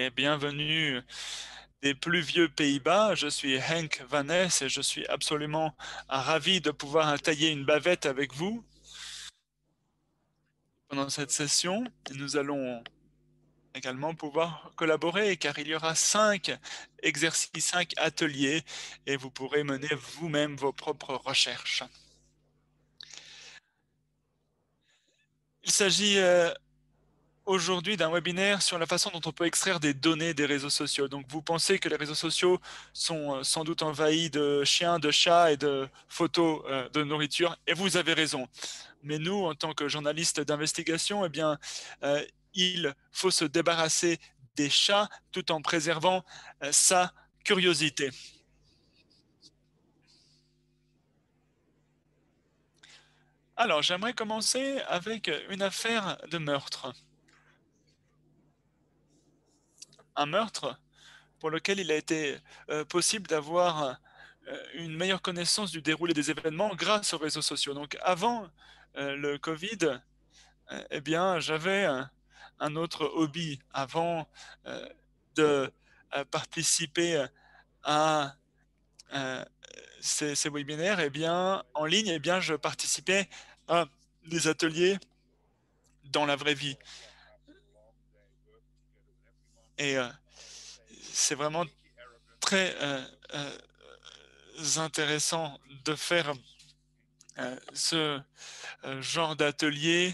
et bienvenue des plus vieux Pays-Bas. Je suis Henk Van Ness et je suis absolument ravi de pouvoir tailler une bavette avec vous pendant cette session. Nous allons également pouvoir collaborer car il y aura 5 exercices, 5 ateliers et vous pourrez mener vous-même vos propres recherches. Il s'agit aujourd'hui d'un webinaire sur la façon dont on peut extraire des données des réseaux sociaux. Donc vous pensez que les réseaux sociaux sont sans doute envahis de chiens, de chats et de photos de nourriture, et vous avez raison. Mais nous, en tant que journalistes d'investigation, eh bien, euh, il faut se débarrasser des chats tout en préservant sa curiosité. Alors, j'aimerais commencer avec une affaire de meurtre. Un meurtre pour lequel il a été possible d'avoir une meilleure connaissance du déroulé des événements grâce aux réseaux sociaux. Donc avant le Covid, eh bien, j'avais un autre hobby. Avant de participer à ces webinaires, eh bien, en ligne, eh bien, je participais à des ateliers dans la vraie vie. Et c'est vraiment très intéressant de faire ce genre d'atelier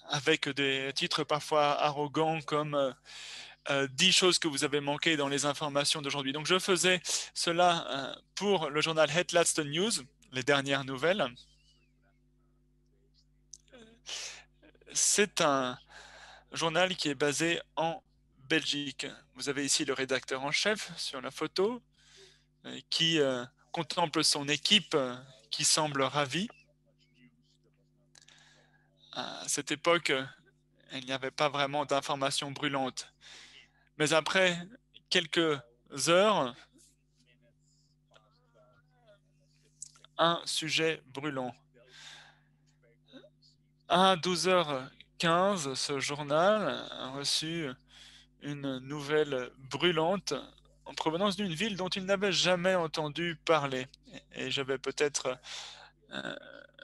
avec des titres parfois arrogants comme 10 choses que vous avez manquées dans les informations d'aujourd'hui. Donc je faisais cela pour le journal Het Laatste News, les dernières nouvelles. C'est un journal qui est basé en Belgique. Vous avez ici le rédacteur en chef sur la photo qui contemple son équipe qui semble ravie. À cette époque, il n'y avait pas vraiment d'informations brûlantes. Mais après quelques heures, un sujet brûlant. À 12h15, ce journal a reçu une nouvelle brûlante en provenance d'une ville dont il n'avait jamais entendu parler. Et j'avais peut-être euh,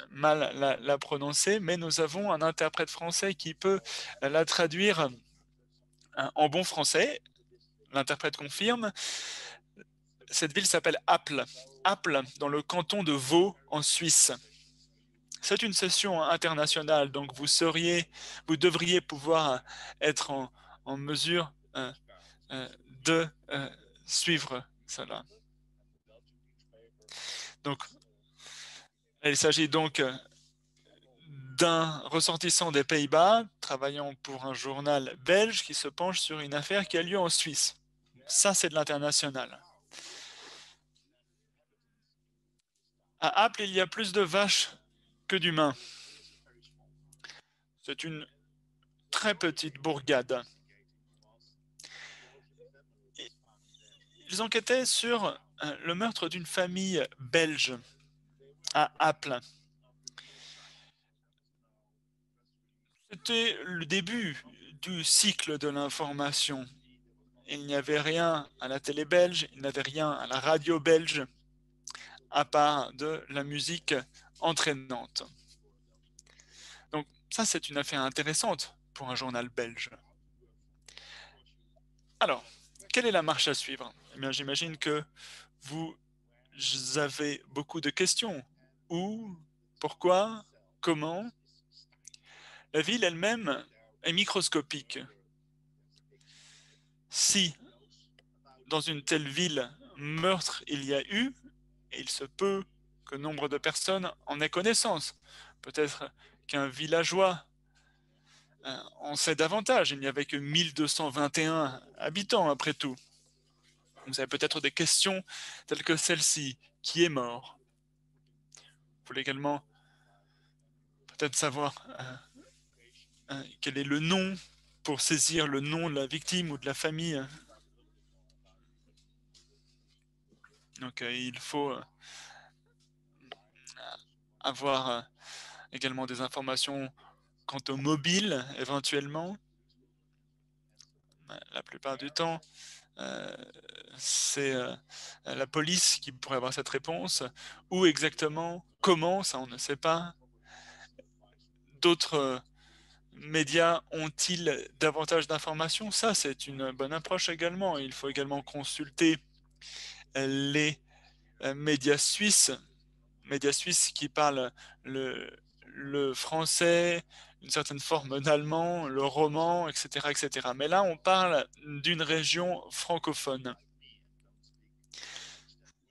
mal la prononcer, mais nous avons un interprète français qui peut la traduire en bon français. L'interprète confirme. Cette ville s'appelle Apple. Apple, dans le canton de Vaud, en Suisse. C'est une session internationale, donc vous devriez pouvoir être en mesure euh, de suivre cela. Donc, il s'agit donc d'un ressortissant des Pays-Bas travaillant pour un journal belge qui se penche sur une affaire qui a lieu en Suisse. Ça, c'est de l'international. À Apple, il y a plus de vaches que d'humains. C'est une très petite bourgade. Ils enquêtaient sur le meurtre d'une famille belge à Apple. C'était le début du cycle de l'information. Il n'y avait rien à la télé belge, il n'y avait rien à la radio belge, à part de la musique entraînante. Donc ça, c'est une affaire intéressante pour un journal belge. Alors, quelle est la marche à suivre? Eh bien, j'imagine que vous avez beaucoup de questions. Où? Pourquoi? Comment? La ville elle-même est microscopique. Si dans une telle ville meurtre il y a eu, il se peut que nombre de personnes en aient connaissance. Peut-être qu'un villageois en sait davantage. Il n'y avait que 1221 habitants après tout. Vous avez peut-être des questions telles que celle-ci. Qui est mort? Vous voulez également peut-être savoir quel est le nom pour saisir le nom de la victime ou de la famille. Donc il faut avoir également des informations quant au mobile éventuellement. La plupart du temps, c'est la police qui pourrait avoir cette réponse. Où exactement, comment, ça on ne sait pas. D'autres médias ont-ils davantage d'informations? Ça, c'est une bonne approche également. Il faut également consulter les médias suisses qui parlent le, le français, une certaine forme d'allemand, le roman, etc., etc. Mais là, on parle d'une région francophone.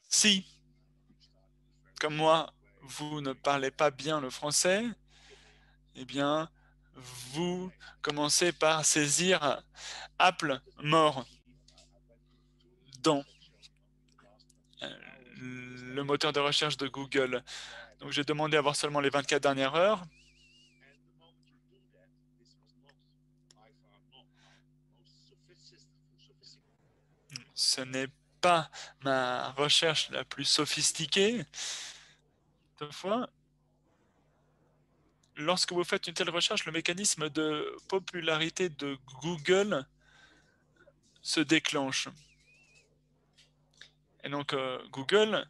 Si, comme moi, vous ne parlez pas bien le français, eh bien, vous commencez par saisir Apple mort dans le moteur de recherche de Google. Donc j'ai demandé à voir seulement les 24 dernières heures. Ce n'est pas ma recherche la plus sophistiquée. Toutefois, lorsque vous faites une telle recherche, le mécanisme de popularité de Google se déclenche. Et donc Google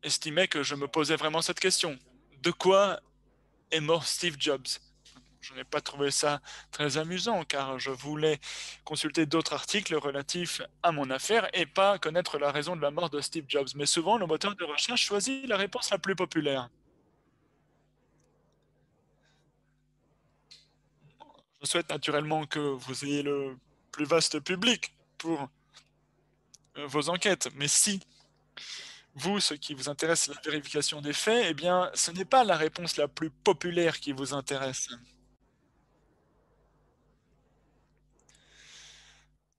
estimait que je me posais vraiment cette question. De quoi est mort Steve Jobs? Je n'ai pas trouvé ça très amusant car je voulais consulter d'autres articles relatifs à mon affaire et pas connaître la raison de la mort de Steve Jobs. Mais souvent, le moteur de recherche choisit la réponse la plus populaire. Je souhaite naturellement que vous ayez le plus vaste public pour vos enquêtes, mais si vous, ce qui vous intéresse, c'est la vérification des faits, eh bien, ce n'est pas la réponse la plus populaire qui vous intéresse.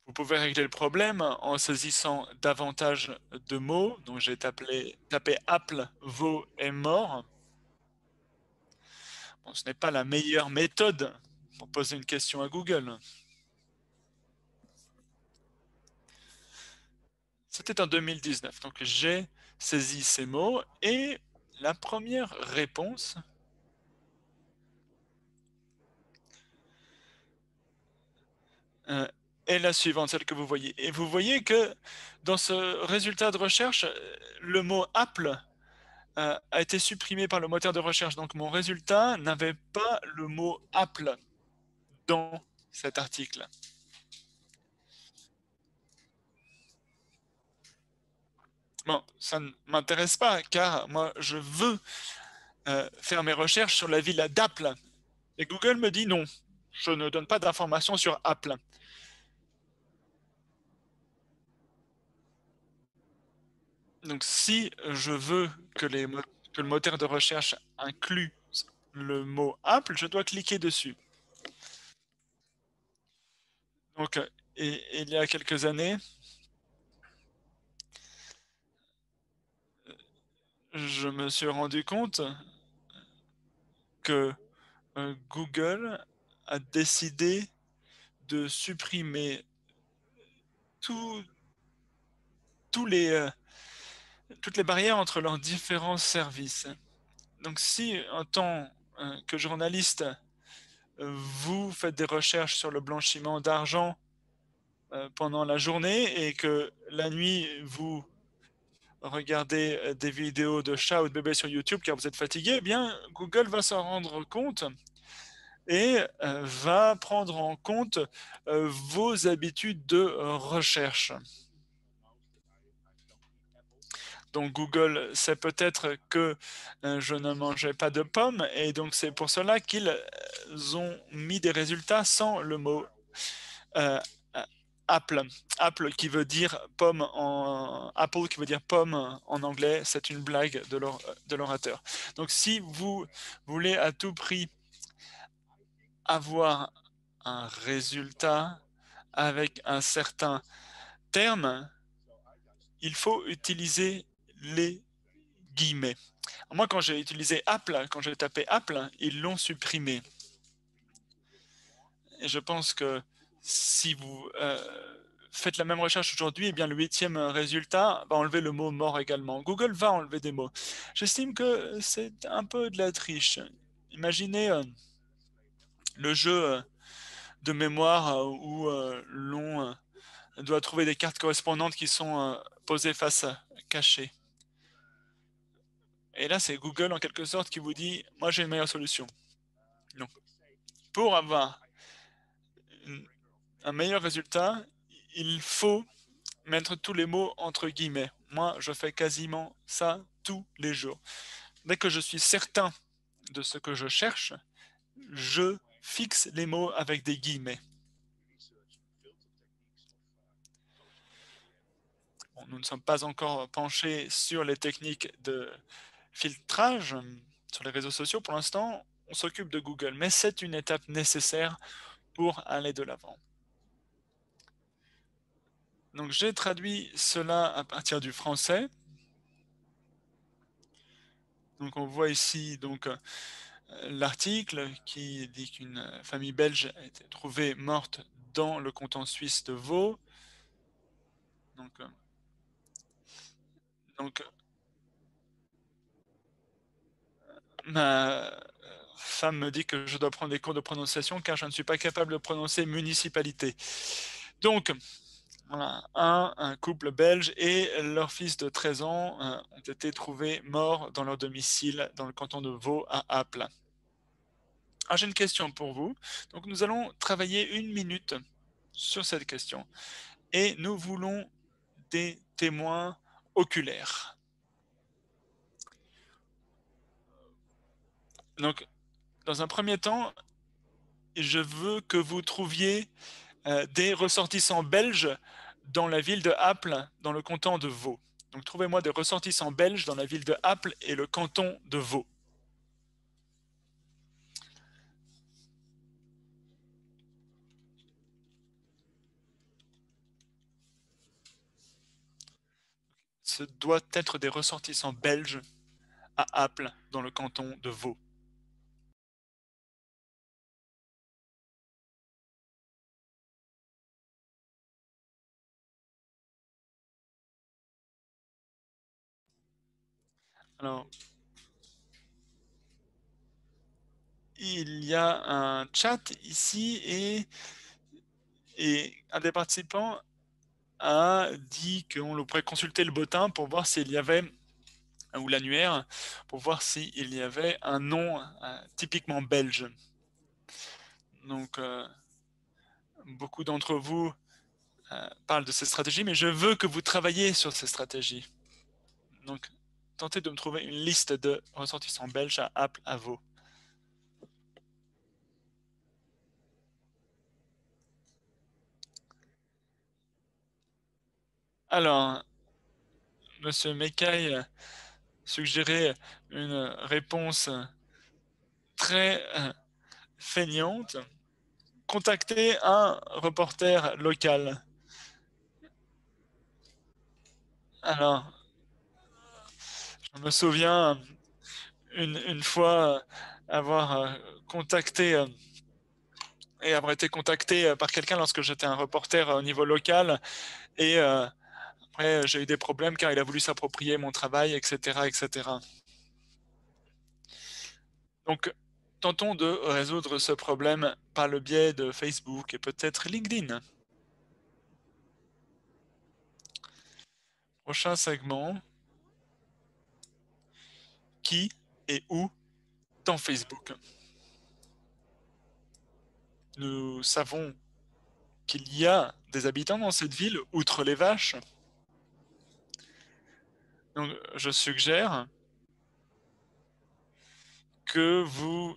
Vous pouvez régler le problème en saisissant davantage de mots. Donc j'ai tapé Apple, veau et mort. Bon, ce n'est pas la meilleure méthode pour poser une question à Google. C'était en 2019. Donc j'ai saisi ces mots et la première réponse est la suivante, celle que vous voyez. Et vous voyez que dans ce résultat de recherche, le mot Apple a été supprimé par le moteur de recherche. Donc mon résultat n'avait pas le mot Apple dans cet article. Bon, ça ne m'intéresse pas car moi je veux faire mes recherches sur la ville d'Apple. Et Google me dit non, je ne donne pas d'informations sur Apple. Donc si je veux que, que le moteur de recherche inclue le mot Apple, je dois cliquer dessus. Donc il y a quelques années, je me suis rendu compte que Google a décidé de supprimer tout- tous les, toutes les barrières entre leurs différents services. Donc si en tant que journaliste, vous faites des recherches sur le blanchiment d'argent pendant la journée et que la nuit, vous regardez des vidéos de chats ou de bébés sur YouTube car vous êtes fatigué, eh bien Google va s'en rendre compte et va prendre en compte vos habitudes de recherche. Donc Google sait peut-être que je ne mangeais pas de pommes et donc c'est pour cela qu'ils ont mis des résultats sans le mot euh, Apple. Apple qui veut dire pomme en Apple qui veut dire pomme en anglais, c'est une blague de l'orateur. Donc si vous voulez à tout prix avoir un résultat avec un certain terme, il faut utiliser les guillemets. Moi, quand j'ai utilisé Apple, quand j'ai tapé Apple, ils l'ont supprimé. Et je pense que si vous faites la même recherche aujourd'hui, eh bien le huitième résultat va enlever le mot mort également. Google va enlever des mots. J'estime que c'est un peu de la triche. Imaginez le jeu de mémoire où l'on doit trouver des cartes correspondantes qui sont posées face cachées. Et là, c'est Google en quelque sorte qui vous dit, moi j'ai une meilleure solution. Donc, pour avoir un meilleur résultat, il faut mettre tous les mots entre guillemets. Moi, je fais quasiment ça tous les jours. Dès que je suis certain de ce que je cherche, je fixe les mots avec des guillemets. Bon, nous ne sommes pas encore penchés sur les techniques de filtrage sur les réseaux sociaux pour l'instant. On s'occupe de Google, mais c'est une étape nécessaire pour aller de l'avant. Donc j'ai traduit cela à partir du français. Donc on voit ici donc l'article qui dit qu'une famille belge a été trouvée morte dans le canton suisse de Vaud. Donc ma femme me dit que je dois prendre des cours de prononciation car je ne suis pas capable de prononcer municipalité. Donc, voilà, un couple belge et leur fils de 13 ans ont été trouvés morts dans leur domicile dans le canton de Vaud à Apple. Ah, j'ai une question pour vous. Donc, nous allons travailler 1 minute sur cette question et nous voulons des témoins oculaires. Donc, dans un premier temps, je veux que vous trouviez des ressortissants belges dans la ville de Apple, dans le canton de Vaud. Donc, trouvez-moi des ressortissants belges dans la ville de Apple et le canton de Vaud. Ce doit être des ressortissants belges à Apple, dans le canton de Vaud. Alors, il y a un chat ici et un des participants a dit qu'on pourrait consulter le bottin pour voir s'il y avait, ou l'annuaire, pour voir s'il y avait un nom typiquement belge. Donc, beaucoup d'entre vous parlent de ces stratégies, mais je veux que vous travailliez sur ces stratégies. Donc, tentez de me trouver une liste de ressortissants belges à Apple, à Vaud. Alors, Monsieur Mekai suggérait une réponse très feignante. Contactez un reporter local. Alors, je me souviens une fois avoir contacté et avoir été contacté par quelqu'un lorsque j'étais un reporter au niveau local et après j'ai eu des problèmes car il a voulu s'approprier mon travail, etc., etc. Donc, tentons de résoudre ce problème par le biais de Facebook et peut-être LinkedIn. Prochain segment, qui et où dans Facebook? Nous savons qu'il y a des habitants dans cette ville, outre les vaches. Donc, je suggère que vous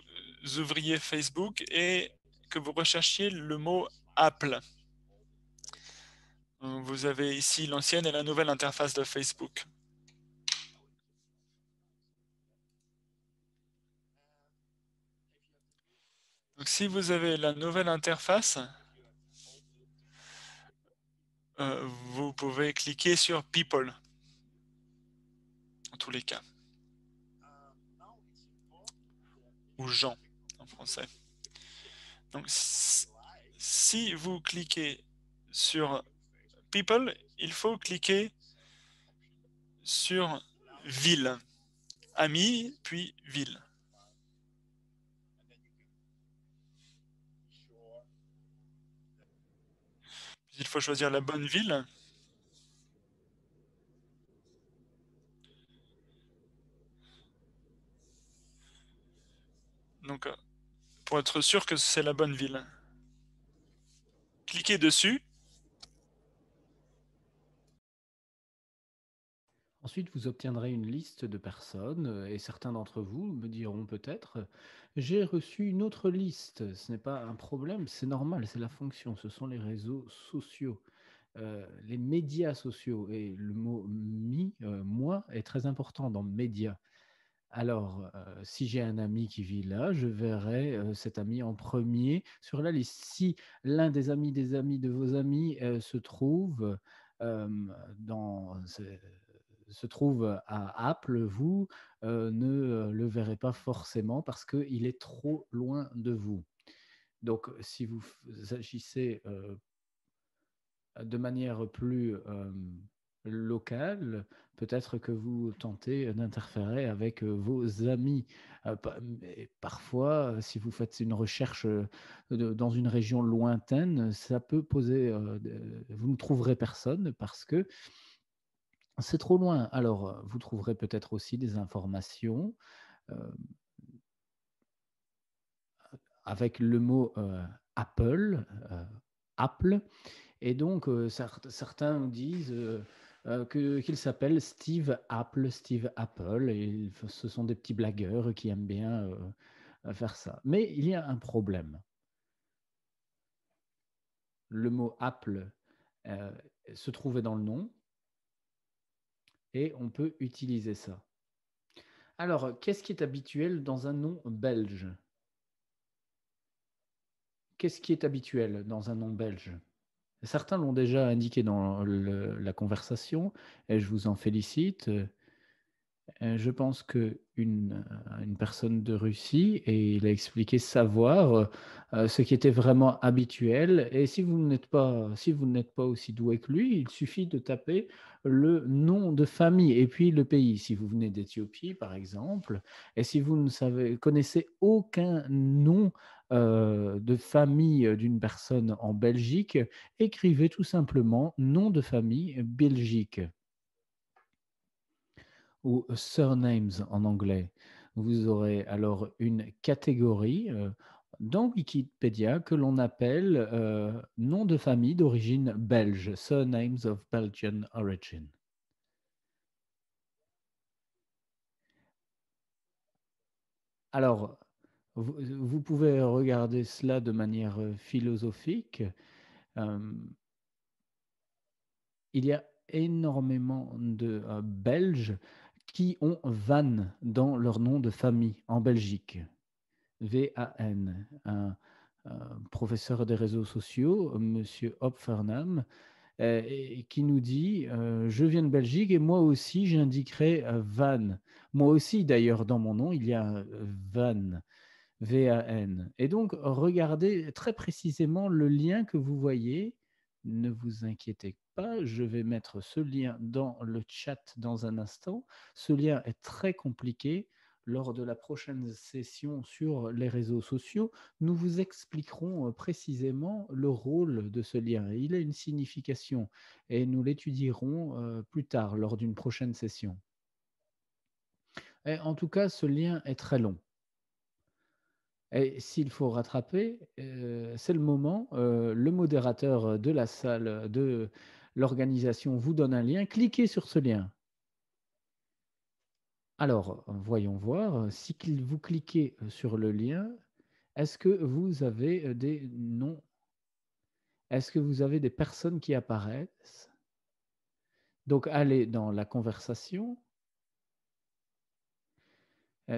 ouvriez Facebook et que vous recherchiez le mot Apple. Vous avez ici l'ancienne et la nouvelle interface de Facebook. Donc, si vous avez la nouvelle interface, vous pouvez cliquer sur People, en tous les cas, ou gens en français. Donc, si vous cliquez sur People, il faut cliquer sur Ville, Amis, puis Ville. Il faut choisir la bonne ville. Donc, pour être sûr que c'est la bonne ville. Cliquez dessus. Ensuite, vous obtiendrez une liste de personnes et certains d'entre vous me diront peut-être, j'ai reçu une autre liste. Ce n'est pas un problème, c'est normal, c'est la fonction, ce sont les réseaux sociaux, les médias sociaux. Et le mot moi, est très important dans médias. Alors, si j'ai un ami qui vit là, je verrai cet ami en premier sur la liste. Si l'un des amis de vos amis dans, se trouve à Apple, vous ne le verrez pas forcément parce qu'il est trop loin de vous. Donc, si vous agissez de manière plus locale, peut-être que vous tentez d'interférer avec vos amis. Mais parfois, si vous faites une recherche dans une région lointaine, ça peut poser, vous ne trouverez personne parce que c'est trop loin. Alors, vous trouverez peut-être aussi des informations euh, avec le mot Apple. Et donc, certains disent qu'il s'appelle Steve Apple, et ce sont des petits blagueurs qui aiment bien faire ça. Mais il y a un problème. Le mot Apple euh, se trouvait dans le nom, et on peut utiliser ça. Alors, qu'est-ce qui est habituel dans un nom belge? Qu'est-ce qui est habituel dans un nom belge? Certains l'ont déjà indiqué dans la conversation, et je vous en félicite. Je pense une personne de Russie, et il a expliqué savoir ce qui était vraiment habituel. Et si vous n'êtes pas aussi doué que lui, il suffit de taper le nom de famille et puis le pays. Si vous venez d'Éthiopie, par exemple, et si vous ne connaissez aucun nom de famille d'une personne en Belgique, écrivez tout simplement nom de famille Belgique ou surnames en anglais. Vous aurez alors une catégorie dans Wikipédia que l'on appelle nom de famille d'origine belge, surnames of Belgian origin. Alors, vous pouvez regarder cela de manière philosophique. Euh, il y a énormément de Belges qui ont Van dans leur nom de famille en Belgique. VAN, un professeur des réseaux sociaux, Monsieur Hopfernam, et qui nous dit je viens de Belgique et moi aussi j'indiquerai Van. Moi aussi d'ailleurs dans mon nom il y a Van, VAN. Et donc regardez très précisément le lien que vous voyez. Ne vous inquiétez pas, je vais mettre ce lien dans le chat dans un instant. Ce lien est très compliqué. Lors de la prochaine session sur les réseaux sociaux, nous vous expliquerons précisément le rôle de ce lien. Il a une signification et nous l'étudierons plus tard lors d'une prochaine session. Et en tout cas, ce lien est très long. Et s'il faut rattraper, c'est le moment. Le modérateur de la salle de l'organisation vous donne un lien. Cliquez sur ce lien. Alors, voyons voir. Si vous cliquez sur le lien, est-ce que vous avez des noms? Est-ce que vous avez des personnes qui apparaissent? Donc, allez dans la conversation.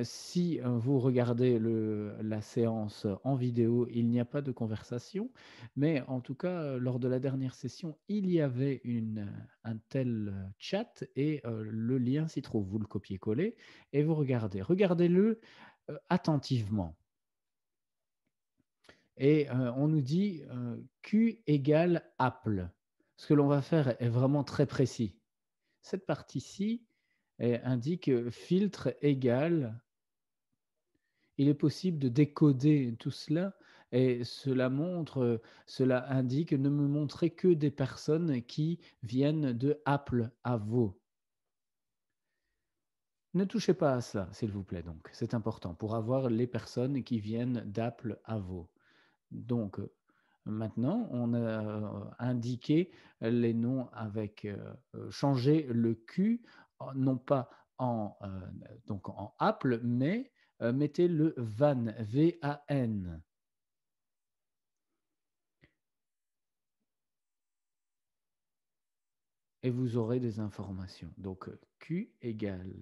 Si vous regardez la séance en vidéo, il n'y a pas de conversation, mais en tout cas, lors de la dernière session, il y avait un tel chat et le lien s'y trouve. Vous le copiez-collez et vous regardez. Regardez-le attentivement. Et on nous dit Q égale Apple. Ce que l'on va faire est vraiment très précis. Cette partie-ci indique filtre égale. Il est possible de décoder tout cela, Et cela indique ne me montrer que des personnes qui viennent de Apple à vous. Ne touchez pas à ça, s'il vous plaît, donc. C'est important pour avoir les personnes qui viennent d'Apple à vous. Donc, maintenant, on a indiqué les noms avec, changer le Q, non pas donc en Apple, mais mettez le VAN, V-A-N. Et vous aurez des informations. Donc, Q égale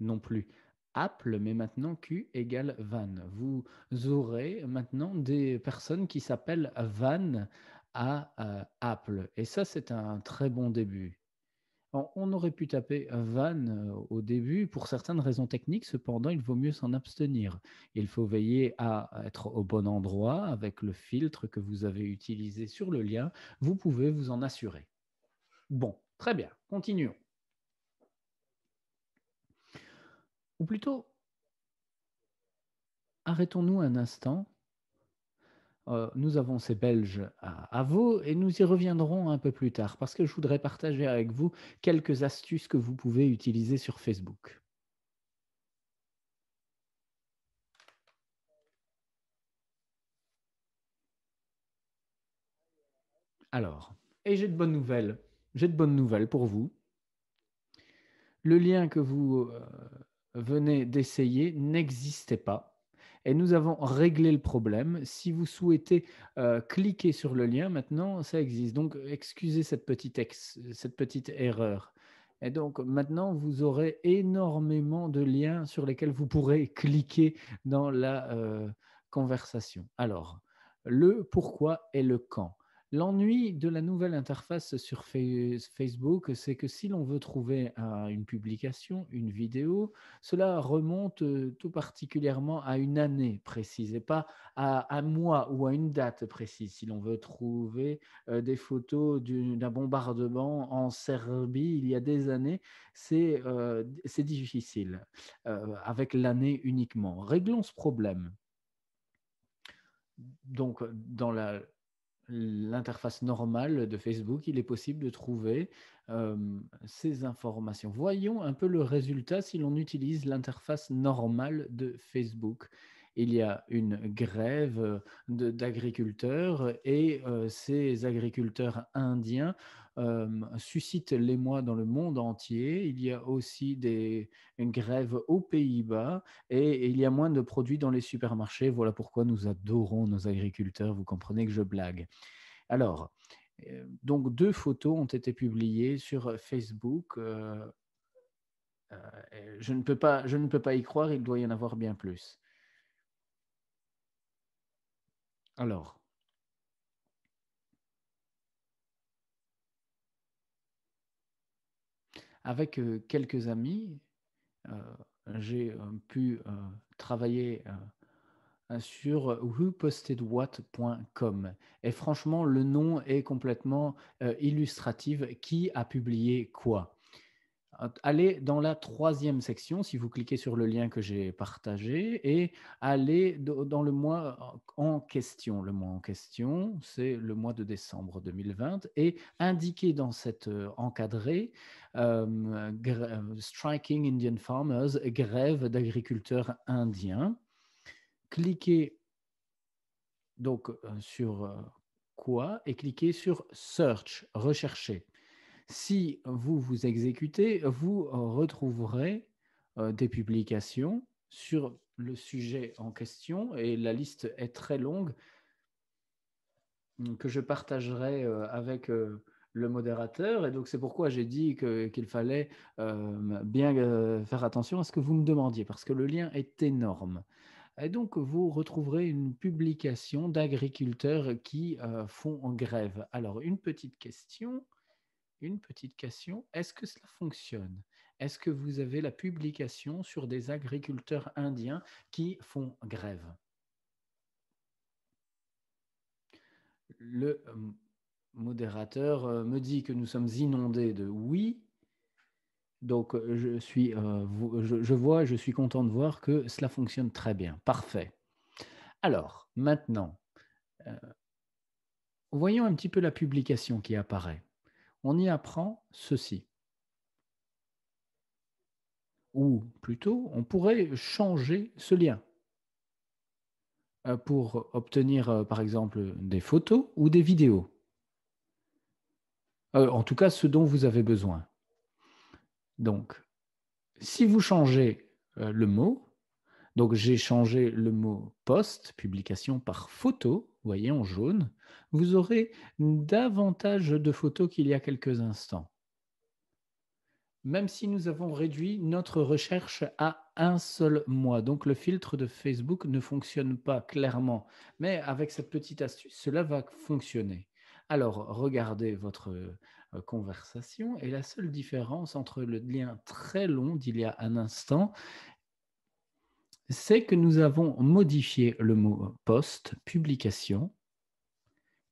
non plus Apple, mais maintenant Q égale Van. Vous aurez maintenant des personnes qui s'appellent Van à Apple. Et ça, c'est un très bon début. On aurait pu taper Van au début pour certaines raisons techniques, cependant, il vaut mieux s'en abstenir. Il faut veiller à être au bon endroit avec le filtre que vous avez utilisé sur le lien. Vous pouvez vous en assurer. Bon, très bien, continuons. Ou plutôt, arrêtons-nous un instant. Nous avons ces Belges à Vaud et nous y reviendrons un peu plus tard parce que je voudrais partager avec vous quelques astuces que vous pouvez utiliser sur Facebook. Alors, et j'ai de bonnes nouvelles. J'ai de bonnes nouvelles pour vous. Le lien que vous venez d'essayer n'existait pas. Et nous avons réglé le problème. Si vous souhaitez cliquer sur le lien, maintenant, ça existe. Donc, excusez cette petite erreur. Et donc, maintenant, vous aurez énormément de liens sur lesquels vous pourrez cliquer dans la conversation. Alors, le pourquoi et le quand. L'ennui de la nouvelle interface sur Facebook, c'est que si l'on veut trouver une publication, une vidéo, cela remonte tout particulièrement à une année précise et pas à un mois ou à une date précise. Si l'on veut trouver des photos d'un bombardement en Serbie il y a des années, c'est difficile avec l'année uniquement. Réglons ce problème. Donc, dans l'interface normale de Facebook, il est possible de trouver ces informations. Voyons un peu le résultat si l'on utilise l'interface normale de Facebook. Il y a une grève d'agriculteurs et ces agriculteurs indiens suscitent l'émoi dans le monde entier. Il y a aussi une grève aux Pays-Bas et il y a moins de produits dans les supermarchés. Voilà pourquoi nous adorons nos agriculteurs. Vous comprenez que je blague. Alors, donc 2 photos ont été publiées sur Facebook. Je ne peux pas y croire, il doit y en avoir bien plus. Alors, avec quelques amis, j'ai pu travailler sur whopostedwhat.com. Et franchement, le nom est complètement illustratif. Qui a publié quoi? Allez dans la troisième section, si vous cliquez sur le lien que j'ai partagé, et allez dans le mois en question. Le mois en question, c'est le mois de décembre 2020, et indiquez dans cet encadré Striking Indian Farmers, grève d'agriculteurs indiens. Cliquez donc sur quoi et cliquez sur Search, rechercher. Si vous vous exécutez, vous retrouverez des publications sur le sujet en question et la liste est très longue que je partagerai avec le modérateur. Et donc, c'est pourquoi j'ai dit qu'il fallait bien faire attention à ce que vous me demandiez parce que le lien est énorme. Et donc, vous retrouverez une publication d'agriculteurs qui font en grève. Alors, une petite question. Est-ce que cela fonctionne? Est-ce que vous avez la publication sur des agriculteurs indiens qui font grève? Le modérateur me dit que nous sommes inondés de oui. Donc, je vois, je suis content de voir que cela fonctionne très bien. Parfait. Alors, maintenant, Voyons un petit peu la publication qui apparaît. On y apprend ceci. Ou plutôt, on pourrait changer ce lien pour obtenir, par exemple, des photos ou des vidéos. En tout cas, ce dont vous avez besoin. Donc, si vous changez le mot, donc j'ai changé le mot post, publication par photo, vous voyez en jaune, vous aurez davantage de photos qu'il y a quelques instants. Même si nous avons réduit notre recherche à un seul mois. Donc le filtre de Facebook ne fonctionne pas clairement. Mais avec cette petite astuce, cela va fonctionner. Alors, regardez votre conversation et la seule différence entre le lien très long d'il y a un instant, c'est que nous avons modifié le mot post, publication,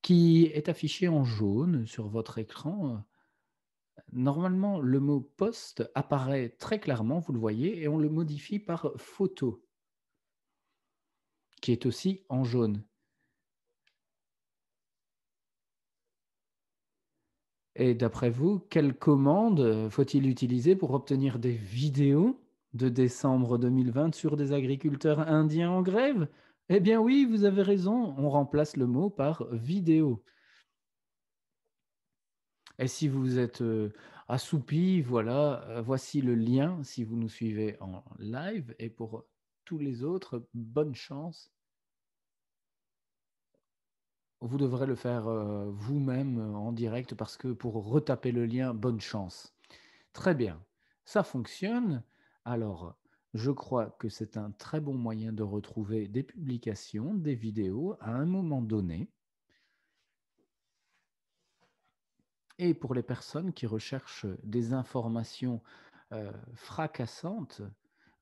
qui est affiché en jaune sur votre écran. Normalement, le mot post apparaît très clairement, vous le voyez, et on le modifie par photo, qui est aussi en jaune. Et d'après vous, quelle commande faut-il utiliser pour obtenir des vidéos de décembre 2020 sur des agriculteurs indiens en grève? Eh bien oui, vous avez raison, on remplace le mot par vidéo. Et si vous êtes assoupi, voilà, voici le lien si vous nous suivez en live. Et pour tous les autres, bonne chance. Vous devrez le faire vous-même en direct parce que pour retaper le lien, bonne chance. Très bien, ça fonctionne. Alors, je crois que c'est un très bon moyen de retrouver des publications, des vidéos à un moment donné. Et pour les personnes qui recherchent des informations fracassantes,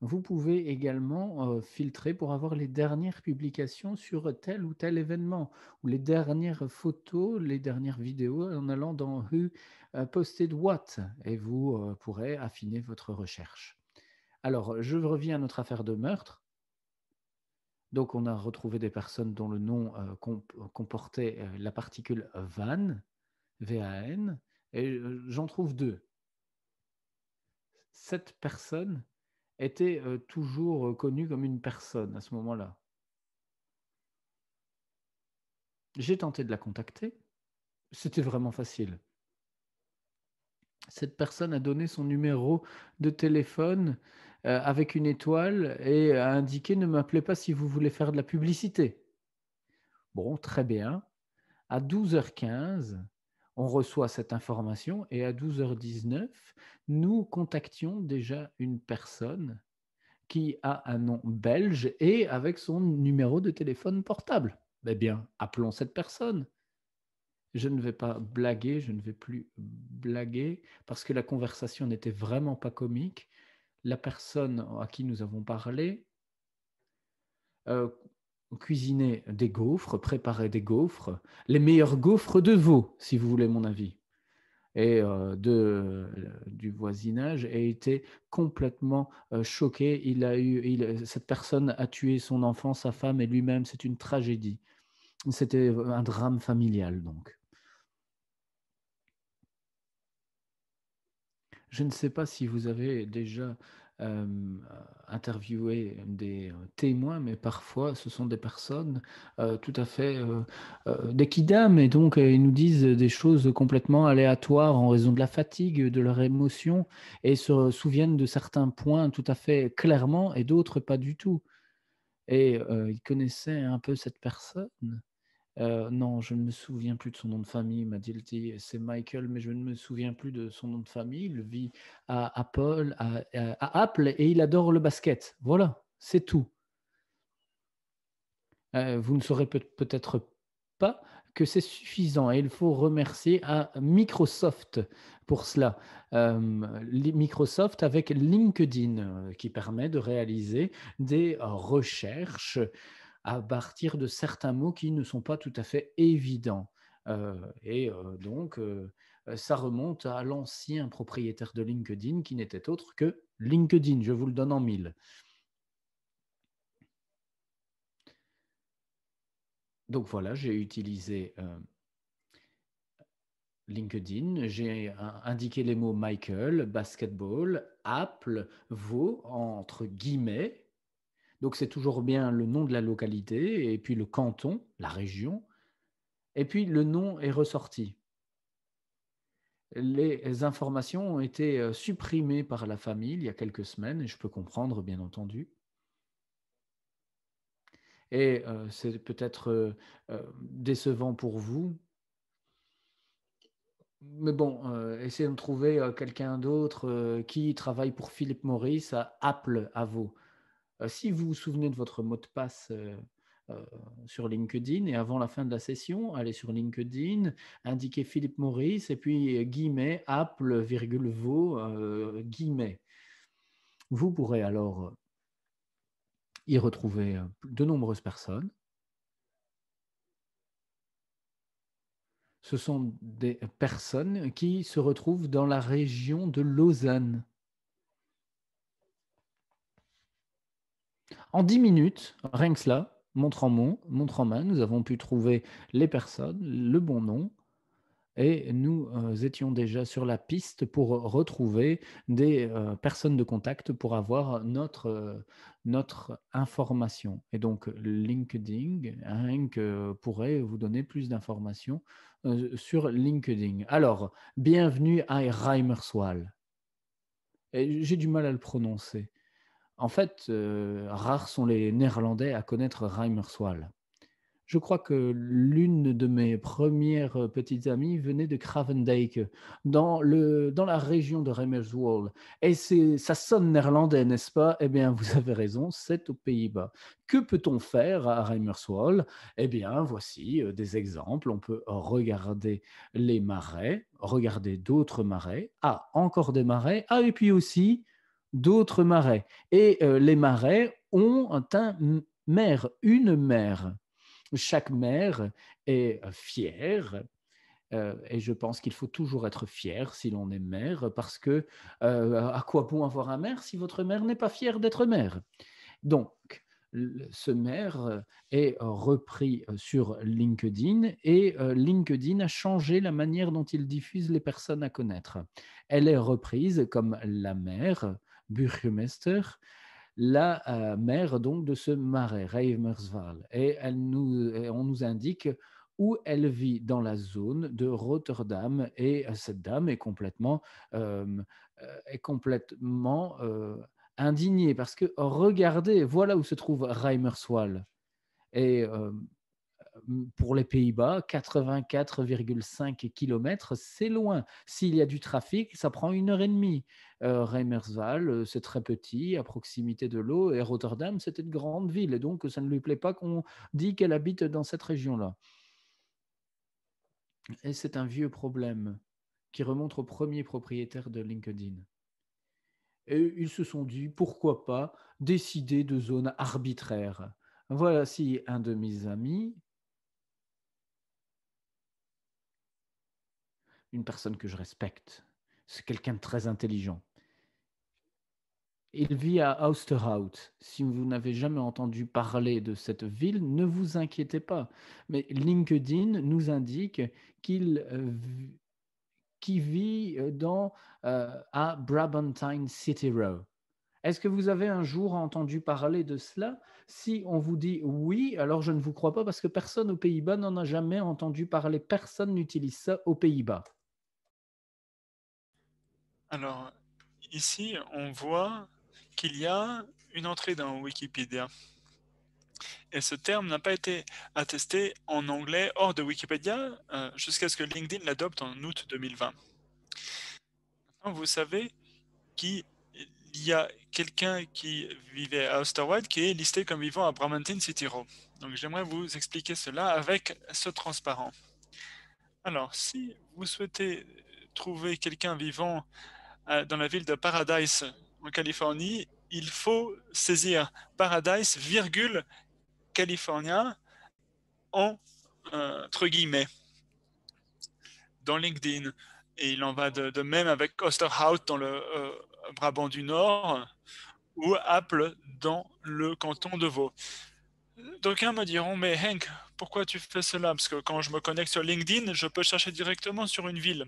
vous pouvez également filtrer pour avoir les dernières publications sur tel ou tel événement, ou les dernières photos, les dernières vidéos en allant dans Who posted what, et vous pourrez affiner votre recherche. Alors, je reviens à notre affaire de meurtre. Donc, on a retrouvé des personnes dont le nom comportait la particule VAN, VAN, et j'en trouve deux. Cette personne était toujours connue comme une personne à ce moment-là. J'ai tenté de la contacter. C'était vraiment facile. Cette personne a donné son numéro de téléphone avec une étoile et a indiqué ne m'appelez pas si vous voulez faire de la publicité. Bon, très bien. À 12h15, on reçoit cette information et à 12h19, nous contactions déjà une personne qui a un nom belge et avec son numéro de téléphone portable. Eh bien, appelons cette personne. Je ne vais pas blaguer, je ne vais plus blaguer parce que la conversation n'était vraiment pas comique. La personne à qui nous avons parlé cuisinait des gaufres, préparait des gaufres, les meilleurs gaufres de veau, si vous voulez mon avis, et du voisinage, et était complètement choqué. Cette personne a tué son enfant, sa femme et lui-même. C'est une tragédie. C'était un drame familial, donc. Je ne sais pas si vous avez déjà interviewé des témoins, mais parfois ce sont des personnes tout à fait des kidams, et donc ils nous disent des choses complètement aléatoires en raison de la fatigue, de leur émotion, et se souviennent de certains points tout à fait clairement et d'autres pas du tout. Et ils connaissaient un peu cette personne. Non, je ne me souviens plus de son nom de famille, m'a dit. C'est Michael, mais je ne me souviens plus de son nom de famille. Il vit à Apple, à Apple, et il adore le basket. Voilà, c'est tout. Vous ne saurez peut-être pas que c'est suffisant et il faut remercier à Microsoft pour cela. Microsoft avec LinkedIn qui permet de réaliser des recherches à partir de certains mots qui ne sont pas tout à fait évidents. Donc, ça remonte à l'ancien propriétaire de LinkedIn qui n'était autre que LinkedIn. Je vous le donne en mille. Donc voilà, j'ai utilisé LinkedIn, j'ai indiqué les mots Michael, basketball, Apple, Vaud, entre guillemets. Donc c'est toujours bien le nom de la localité et puis le canton, la région, et puis le nom est ressorti. Les informations ont été supprimées par la famille il y a quelques semaines, et je peux comprendre, bien entendu. Et c'est peut-être décevant pour vous, mais bon, essayez de trouver quelqu'un d'autre qui travaille pour Philip Morris à Apple à Vaud. Si vous vous souvenez de votre mot de passe euh, sur LinkedIn et avant la fin de la session, allez sur LinkedIn, indiquez Philip Morris et puis guillemets, Apple, virgule, Vaud, guillemets. Vous pourrez alors y retrouver de nombreuses personnes. Ce sont des personnes qui se retrouvent dans la région de Lausanne. En 10 minutes, rien que cela, montre en main, nous avons pu trouver les personnes, le bon nom, et nous étions déjà sur la piste pour retrouver des personnes de contact pour avoir notre information. Et donc LinkedIn, Hank pourrait vous donner plus d'informations sur LinkedIn. Alors, bienvenue à Reimerswal. Et j'ai du mal à le prononcer. En fait, rares sont les Néerlandais à connaître Reimerswal. Je crois que l'une de mes premières petites amies venait de Gravendijk, dans la région de Reimerswald. Et ça sonne néerlandais, n'est-ce pas? Eh bien, vous avez raison, c'est aux Pays-Bas. Que peut-on faire à Reimerswald? Eh bien, voici des exemples. On peut regarder les marais, regarder d'autres marais. Ah, encore des marais. Ah, et puis aussi d'autres marais. Et les marais ont une mer. Chaque mère est fière, et je pense qu'il faut toujours être fier si l'on est mère, parce que à quoi bon avoir un maire si votre mère n'est pas fière d'être mère? Donc, ce maire est repris sur LinkedIn et LinkedIn a changé la manière dont il diffuse les personnes à connaître. Elle est reprise comme la mère, Burgermeister, la mère donc de ce marais, Reimerswald. Et on nous indique où elle vit dans la zone de Rotterdam. Et cette dame euh, est complètement indignée parce que regardez, voilà où se trouve Reimerswald. Et pour les Pays-Bas, 84,5 km, c'est loin. S'il y a du trafic, ça prend 1 heure et demie. Reimerswald, c'est très petit, à proximité de l'eau, et Rotterdam, c'était une grande ville, et donc ça ne lui plaît pas qu'on dit qu'elle habite dans cette région-là. Et c'est un vieux problème qui remonte au premier propriétaire de LinkedIn. Et ils se sont dit, pourquoi pas décider de zones arbitraires. Voilà, si un de mes amis, une personne que je respecte, c'est quelqu'un de très intelligent. Il vit à Austerhout. Si vous n'avez jamais entendu parler de cette ville, ne vous inquiétez pas. Mais LinkedIn nous indique qu'il vit à Brabantine City Row. Est-ce que vous avez un jour entendu parler de cela? Si on vous dit oui, alors je ne vous crois pas parce que personne aux Pays-Bas n'en a jamais entendu parler. Personne n'utilise ça aux Pays-Bas. Alors, ici, on voit qu'il y a une entrée dans Wikipédia. Et ce terme n'a pas été attesté en anglais hors de Wikipédia jusqu'à ce que LinkedIn l'adopte en août 2020. Maintenant, vous savez qu'il y a quelqu'un qui vivait à Austerwald qui est listé comme vivant à Bramantin City Row. Donc j'aimerais vous expliquer cela avec ce transparent. Alors, si vous souhaitez trouver quelqu'un vivant dans la ville de Paradise, en Californie, il faut saisir Paradise, virgule, California, entre guillemets, dans LinkedIn. Et il en va de même avec Osterhout dans le Brabant du Nord ou Apple dans le canton de Vaud. D'aucuns me diront, mais Hank, pourquoi tu fais cela? Parce que quand je me connecte sur LinkedIn, je peux chercher directement sur une ville.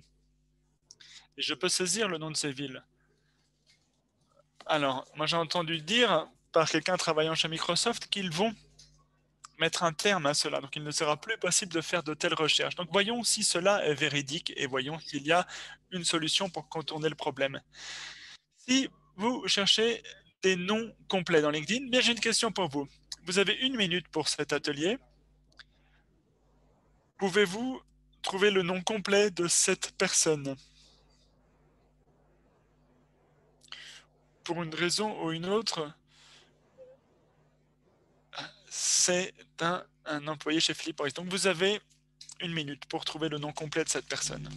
Et je peux saisir le nom de ces villes. Alors, moi j'ai entendu dire par quelqu'un travaillant chez Microsoft qu'ils vont mettre un terme à cela. Donc, il ne sera plus possible de faire de telles recherches. Donc, voyons si cela est véridique et voyons s'il y a une solution pour contourner le problème. Si vous cherchez des noms complets dans LinkedIn, bien j'ai une question pour vous. Vous avez 1 minute pour cet atelier. Pouvez-vous trouver le nom complet de cette personne? Pour une raison ou une autre, c'est un employé chez Philippe Morris. Donc vous avez 1 minute pour trouver le nom complet de cette personne.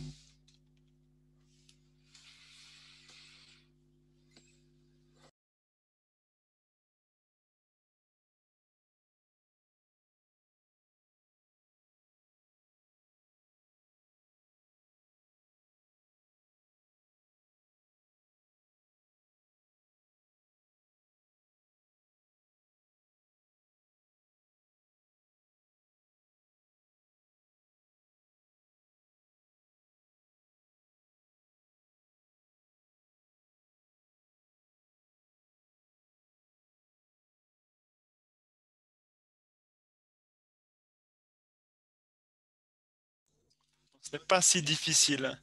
Ce n'est pas si difficile.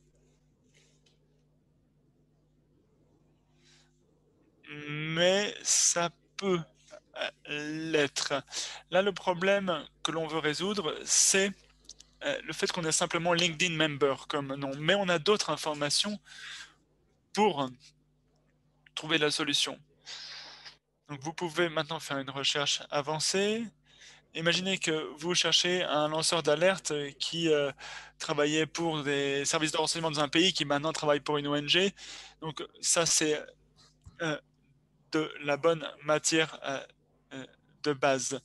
Mais ça peut l'être. Là, le problème que l'on veut résoudre, c'est le fait qu'on est simplement LinkedIn member comme nom. Mais on a d'autres informations pour trouver la solution. Donc, vous pouvez maintenant faire une recherche avancée. Imaginez que vous cherchez un lanceur d'alerte qui travaillait pour des services de renseignement dans un pays qui maintenant travaille pour une ONG. Donc, ça, c'est euh, de la bonne matière de base.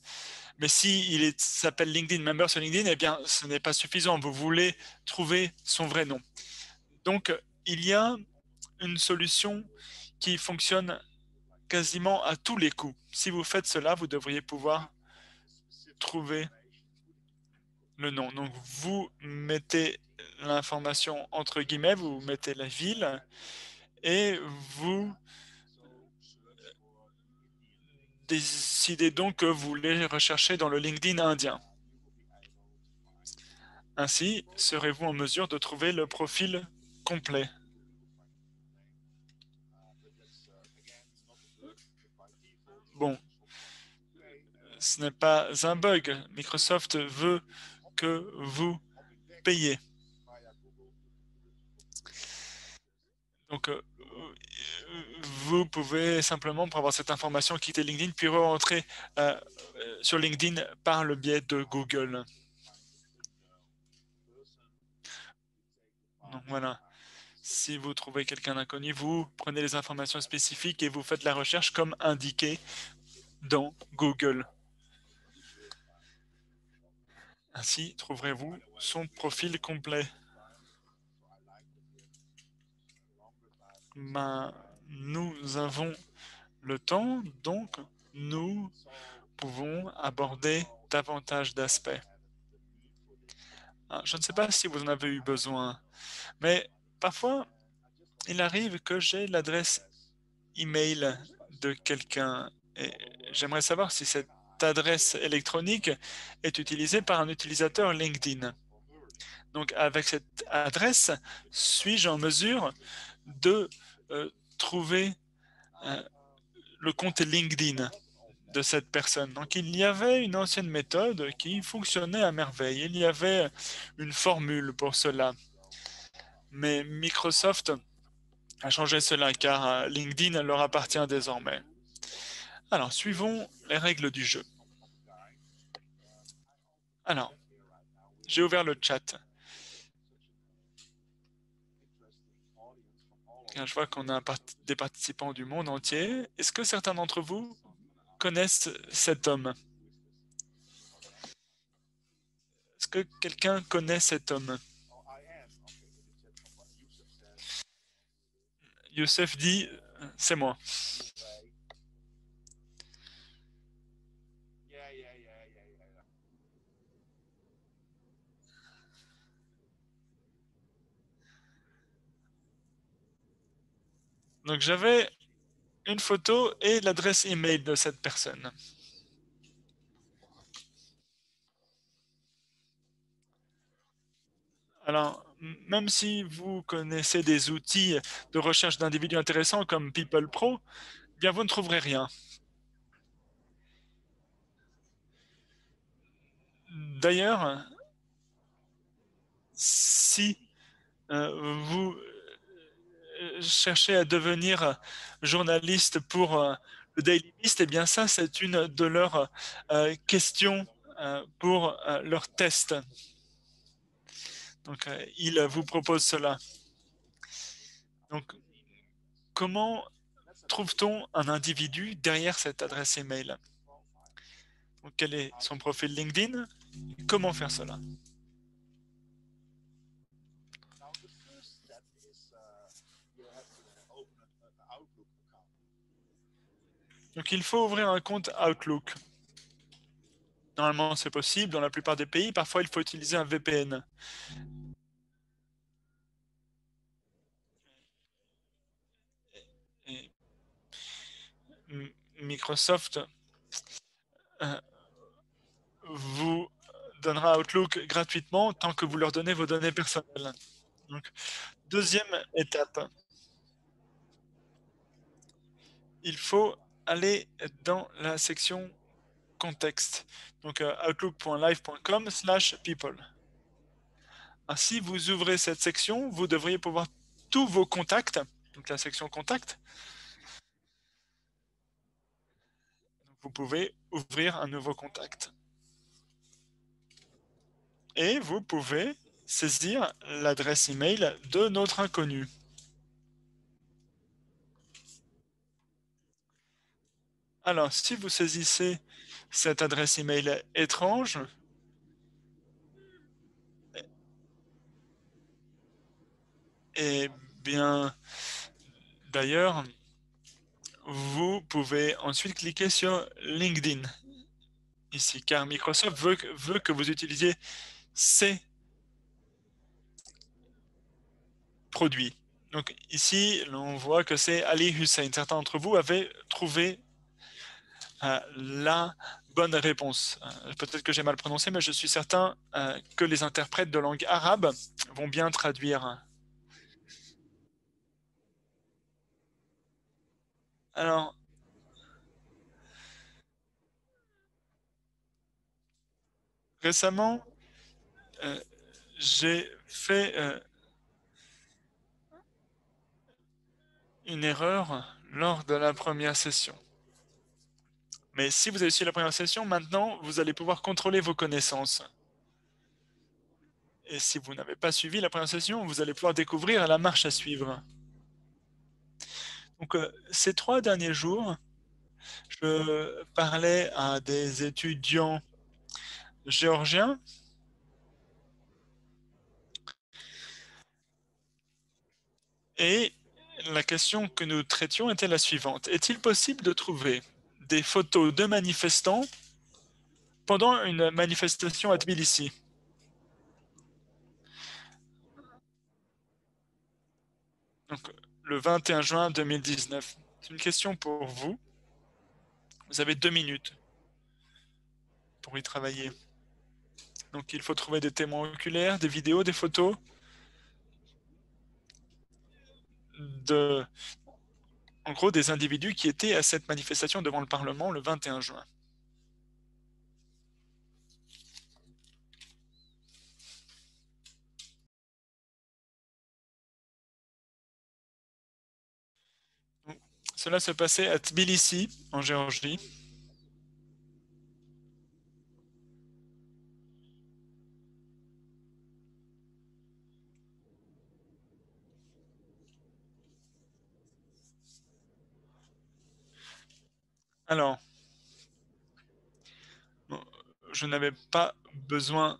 Mais si s'appelle LinkedIn Member sur LinkedIn, eh bien, ce n'est pas suffisant. Vous voulez trouver son vrai nom. Donc, il y a une solution qui fonctionne quasiment à tous les coups. Si vous faites cela, vous devriez pouvoir trouver le nom. Donc, vous mettez l'information entre guillemets, vous mettez la ville et vous décidez donc que vous voulez rechercher dans le LinkedIn indien. Ainsi, serez-vous en mesure de trouver le profil complet. Bon, ce n'est pas un bug. Microsoft veut que vous payiez. Donc, vous pouvez simplement, pour avoir cette information, quitter LinkedIn, puis re-rentrer sur LinkedIn par le biais de Google. Donc voilà, si vous trouvez quelqu'un d'inconnu, vous prenez les informations spécifiques et vous faites la recherche comme indiqué dans Google. Ainsi trouverez-vous son profil complet. Ben, nous avons le temps, donc nous pouvons aborder davantage d'aspects. Je ne sais pas si vous en avez eu besoin, mais parfois, il arrive que j'ai l'adresse email de quelqu'un et j'aimerais savoir si cette adresse électronique est utilisée par un utilisateur LinkedIn. Donc, avec cette adresse, suis-je en mesure de trouver euh, le compte LinkedIn de cette personne? Donc, il y avait une ancienne méthode qui fonctionnait à merveille. Il y avait une formule pour cela. Mais Microsoft a changé cela car LinkedIn leur appartient désormais. Alors, suivons les règles du jeu. Alors, j'ai ouvert le chat. Je vois qu'on a des participants du monde entier. Est-ce que certains d'entre vous connaissent cet homme? Est-ce que quelqu'un connaît cet homme? Youssef dit, c'est moi. Donc j'avais une photo et l'adresse email de cette personne. Alors, même si vous connaissez des outils de recherche d'individus intéressants comme People Pro, eh bien vous ne trouverez rien. D'ailleurs, si vous cherchez à devenir journaliste pour le Daily Beast, eh bien ça, c'est une de leurs questions pour leur test. Donc, ils vous proposent cela. Donc, comment trouve-t-on un individu derrière cette adresse email? Donc, quel est son profil LinkedIn? Comment faire cela? Donc, il faut ouvrir un compte Outlook. Normalement, c'est possible dans la plupart des pays. Parfois, il faut utiliser un VPN. Et Microsoft vous donnera Outlook gratuitement tant que vous leur donnez vos données personnelles. Donc, deuxième étape, il faut aller dans la section contexte. Donc, outlook.live.com/people. Si vous ouvrez cette section, vous devriez pouvoir tous vos contacts, donc la section contact. Vous pouvez ouvrir un nouveau contact. Et vous pouvez saisir l'adresse email de notre inconnu. Alors, si vous saisissez cette adresse email étrange, eh bien, d'ailleurs, vous pouvez ensuite cliquer sur LinkedIn ici, car Microsoft veut que vous utilisiez ces produits. Donc ici, on voit que c'est Ali Hussein. Certains d'entre vous avaient trouvé la bonne réponse. Peut-être que j'ai mal prononcé, mais je suis certain que les interprètes de langue arabe vont bien traduire. Alors, récemment, euh, j'ai fait une erreur lors de la première session. Mais si vous avez suivi la première session, maintenant, vous allez pouvoir contrôler vos connaissances. Et si vous n'avez pas suivi la première session, vous allez pouvoir découvrir la marche à suivre. Donc, ces 3 derniers jours, je parlais à des étudiants géorgiens et la question que nous traitions était la suivante. Est-il possible de trouver des photos de manifestants pendant une manifestation à Tbilissi? Donc, le 21 juin 2019. C'est une question pour vous. Vous avez 2 minutes pour y travailler. Donc, il faut trouver des témoins oculaires, des vidéos, des photos de, en gros, des individus qui étaient à cette manifestation devant le Parlement le 21 juin. Donc, cela se passait à Tbilissi, en Géorgie. Alors, je n'avais pas besoin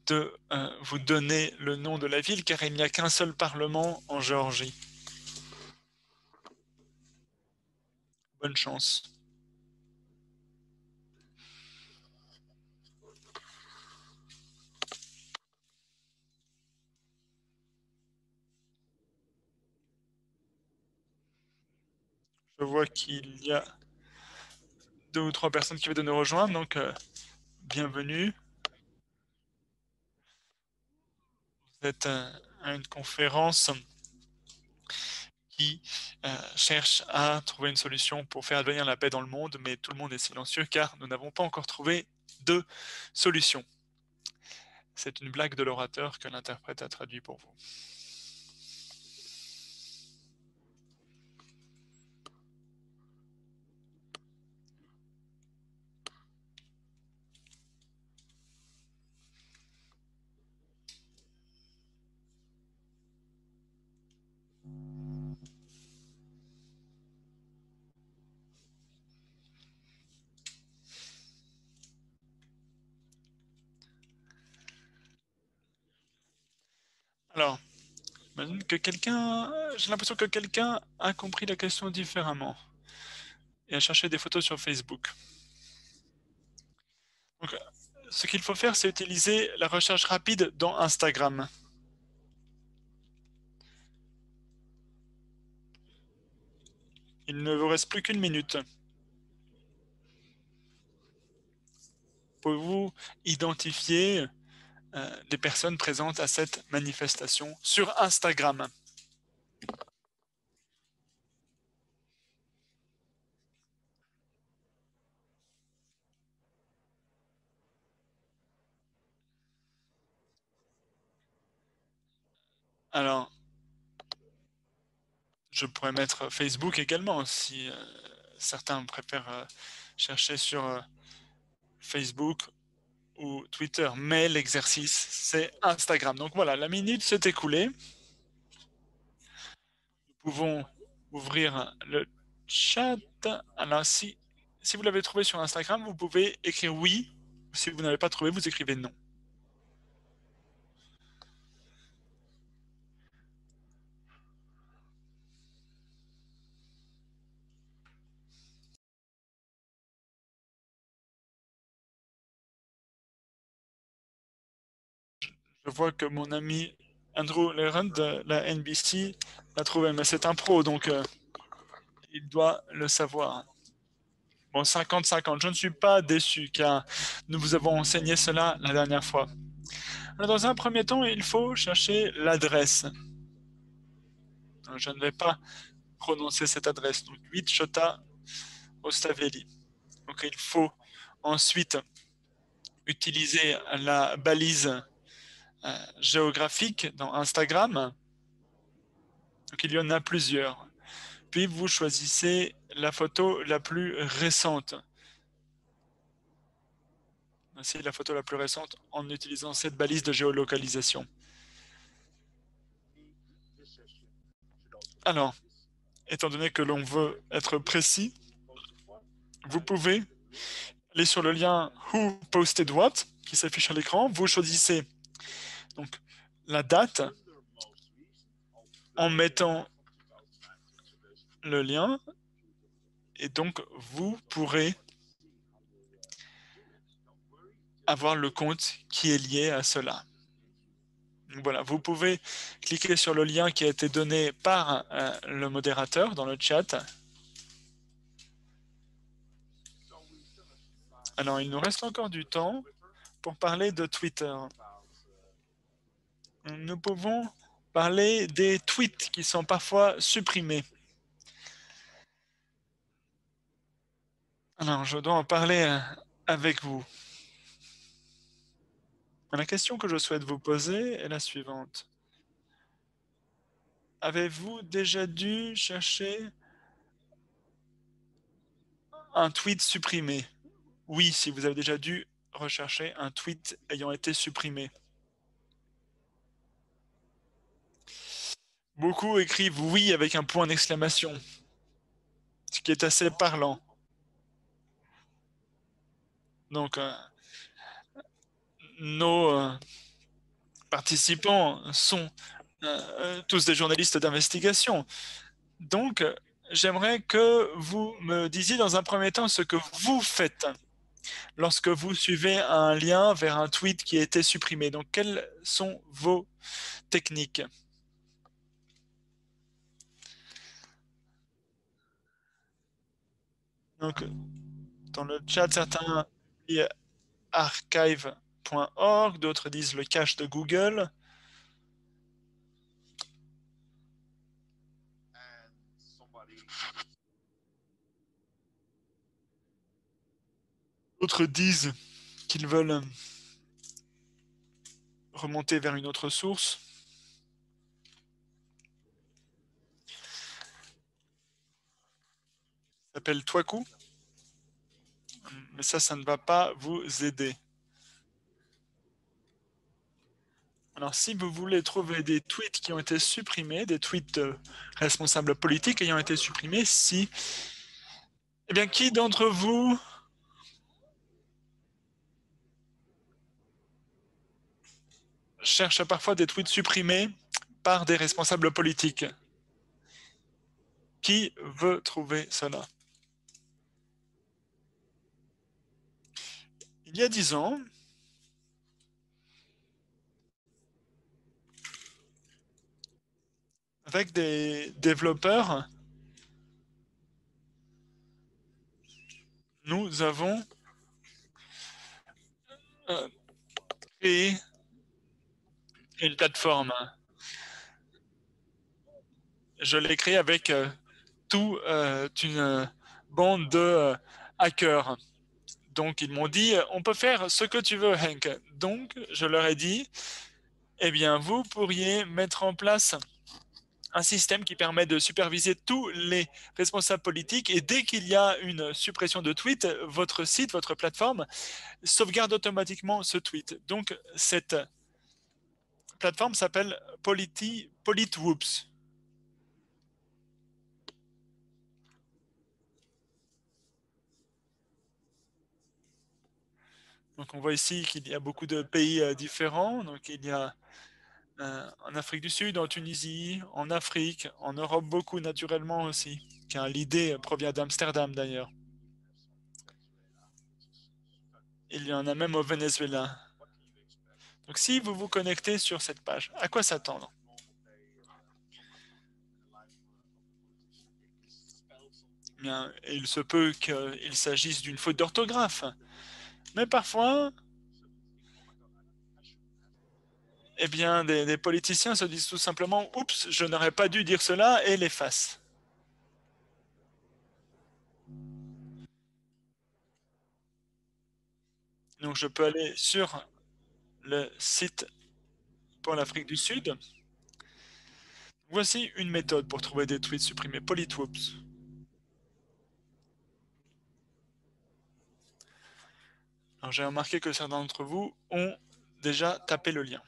de vous donner le nom de la ville car il n'y a qu'un seul parlement en Géorgie. Bonne chance. Je vois qu'il y a 2 ou 3 personnes qui veulent nous rejoindre, donc bienvenue. Vous êtes à une conférence qui cherche à trouver une solution pour faire advenir la paix dans le monde, mais tout le monde est silencieux car nous n'avons pas encore trouvé de solution. C'est une blague de l'orateur que l'interprète a traduit pour vous. Alors, imagine que j'ai l'impression que quelqu'un a compris la question différemment et a cherché des photos sur Facebook. Donc, ce qu'il faut faire, c'est utiliser la recherche rapide dans Instagram. Il ne vous reste plus qu'une minute. Pouvez-vous identifier des personnes présentes à cette manifestation sur Instagram? Alors, je pourrais mettre Facebook également si certains préfèrent chercher sur Facebook ou Twitter, mais l'exercice, c'est Instagram. Donc voilà, la minute s'est écoulée. Nous pouvons ouvrir le chat. Alors, si vous l'avez trouvé sur Instagram, vous pouvez écrire oui. Si vous n'avez pas trouvé, vous écrivez non. Je vois que mon ami Andrew Leran de la NBC l'a trouvé, mais c'est un pro, donc il doit le savoir. Bon, 50-50, je ne suis pas déçu car nous vous avons enseigné cela la dernière fois. Alors, dans un premier temps, il faut chercher l'adresse. Je ne vais pas prononcer cette adresse. Donc, 8 Chota Ostavelli. Donc, il faut ensuite utiliser la balise géographique dans Instagram. Donc, il y en a plusieurs. Puis, vous choisissez la photo la plus récente. C'est la photo la plus récente en utilisant cette balise de géolocalisation. Alors, étant donné que l'on veut être précis, vous pouvez aller sur le lien Who Posted What qui s'affiche à l'écran. Vous choisissez donc la date en mettant le lien et donc vous pourrez avoir le compte qui est lié à cela. Donc voilà, vous pouvez cliquer sur le lien qui a été donné par le modérateur dans le chat. Alors, il nous reste encore du temps pour parler de Twitter. Nous pouvons parler des tweets qui sont parfois supprimés. Alors, je dois en parler avec vous. La question que je souhaite vous poser est la suivante. Avez-vous déjà dû chercher un tweet supprimé? Oui, si vous avez déjà dû rechercher un tweet ayant été supprimé. Beaucoup écrivent oui avec un point d'exclamation, ce qui est assez parlant. Donc, nos participants sont tous des journalistes d'investigation. Donc, j'aimerais que vous me disiez dans un premier temps ce que vous faites lorsque vous suivez un lien vers un tweet qui a été supprimé. Donc, quelles sont vos techniques? Donc, dans le chat, certains disent archive.org, d'autres disent le cache de Google. D'autres disent qu'ils veulent remonter vers une autre source. Ça s'appelle Twaku. Mais ça ne va pas vous aider. Alors, si vous voulez trouver des tweets qui ont été supprimés, des tweets de responsables politiques ayant été supprimés, eh bien, qui d'entre vous cherche parfois des tweets supprimés par des responsables politiques? Qui veut trouver cela? Il y a 10 ans, avec des développeurs, nous avons créé une plateforme. Je l'ai créée avec toute une bande de hackers. Donc, ils m'ont dit, on peut faire ce que tu veux, Hank. Donc, je leur ai dit, eh bien, vous pourriez mettre en place un système qui permet de superviser tous les responsables politiques et dès qu'il y a une suppression de tweet, votre site, votre plateforme sauvegarde automatiquement ce tweet. Donc, cette plateforme s'appelle Politwhoops. Donc, on voit ici qu'il y a beaucoup de pays différents. Donc, il y a en Afrique du Sud, en Tunisie, en Afrique, en Europe beaucoup naturellement aussi, car l'idée provient d'Amsterdam d'ailleurs. Il y en a même au Venezuela. Donc si vous vous connectez sur cette page, à quoi s'attendre? Bien, il se peut qu'il s'agisse d'une faute d'orthographe, mais parfois, eh bien, des politiciens se disent tout simplement « Oups, je n'aurais pas dû dire cela » et l'effacent. Donc je peux aller sur le site pour l'Afrique du Sud. Voici une méthode pour trouver des tweets supprimés, Politwhoops. Alors j'ai remarqué que certains d'entre vous ont déjà tapé le lien.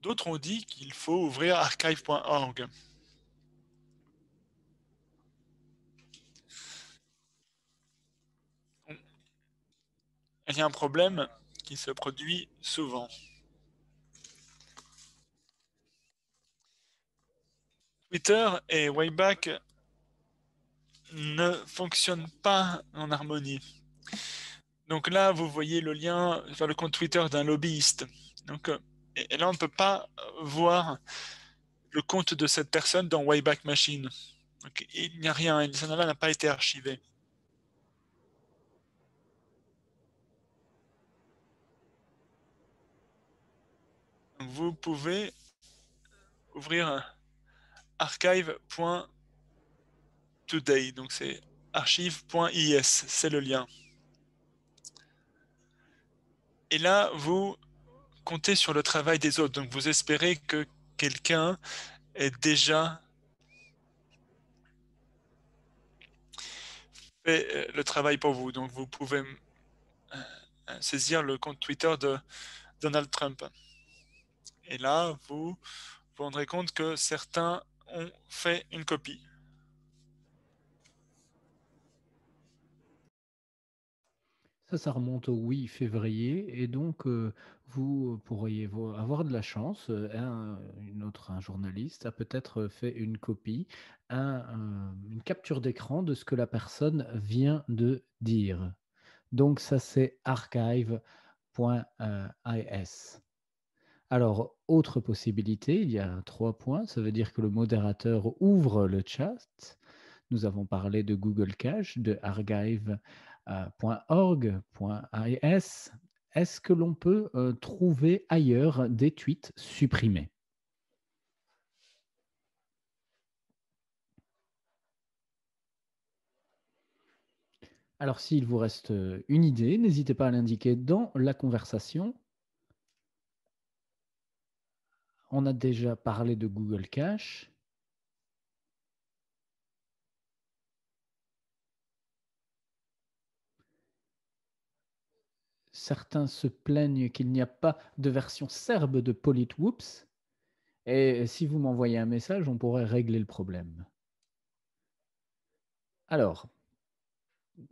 D'autres ont dit qu'il faut ouvrir archive.org. Il y a un problème qui se produit souvent. Twitter et Wayback ne fonctionnent pas en harmonie. Donc là, vous voyez le lien vers le compte Twitter d'un lobbyiste. Donc, et là, on ne peut pas voir le compte de cette personne dans Wayback Machine. Donc, il n'y a rien, ça n'a pas été archivé. Donc, vous pouvez ouvrir archive.today, donc c'est archive.is, c'est le lien. Et là, vous comptez sur le travail des autres, donc vous espérez que quelqu'un ait déjà fait le travail pour vous. Donc vous pouvez saisir le compte Twitter de Donald Trump. Et là, vous vous rendrez compte que certains ont fait une copie. Ça remonte au 8 février et donc vous pourriez avoir de la chance. Un journaliste a peut-être fait une copie, une capture d'écran de ce que la personne vient de dire. Donc ça, c'est archive.is. Alors, autre possibilité, il y a 3 points, ça veut dire que le modérateur ouvre le chat. Nous avons parlé de Google Cache, de archive, .org.is. Est-ce que l'on peut, trouver ailleurs des tweets supprimés? Alors s'il vous reste, une idée, n'hésitez pas à l'indiquer dans la conversation. On a déjà parlé de Google Cache. Certains se plaignent qu'il n'y a pas de version serbe de PolitWhoops et si vous m'envoyez un message, on pourrait régler le problème. Alors,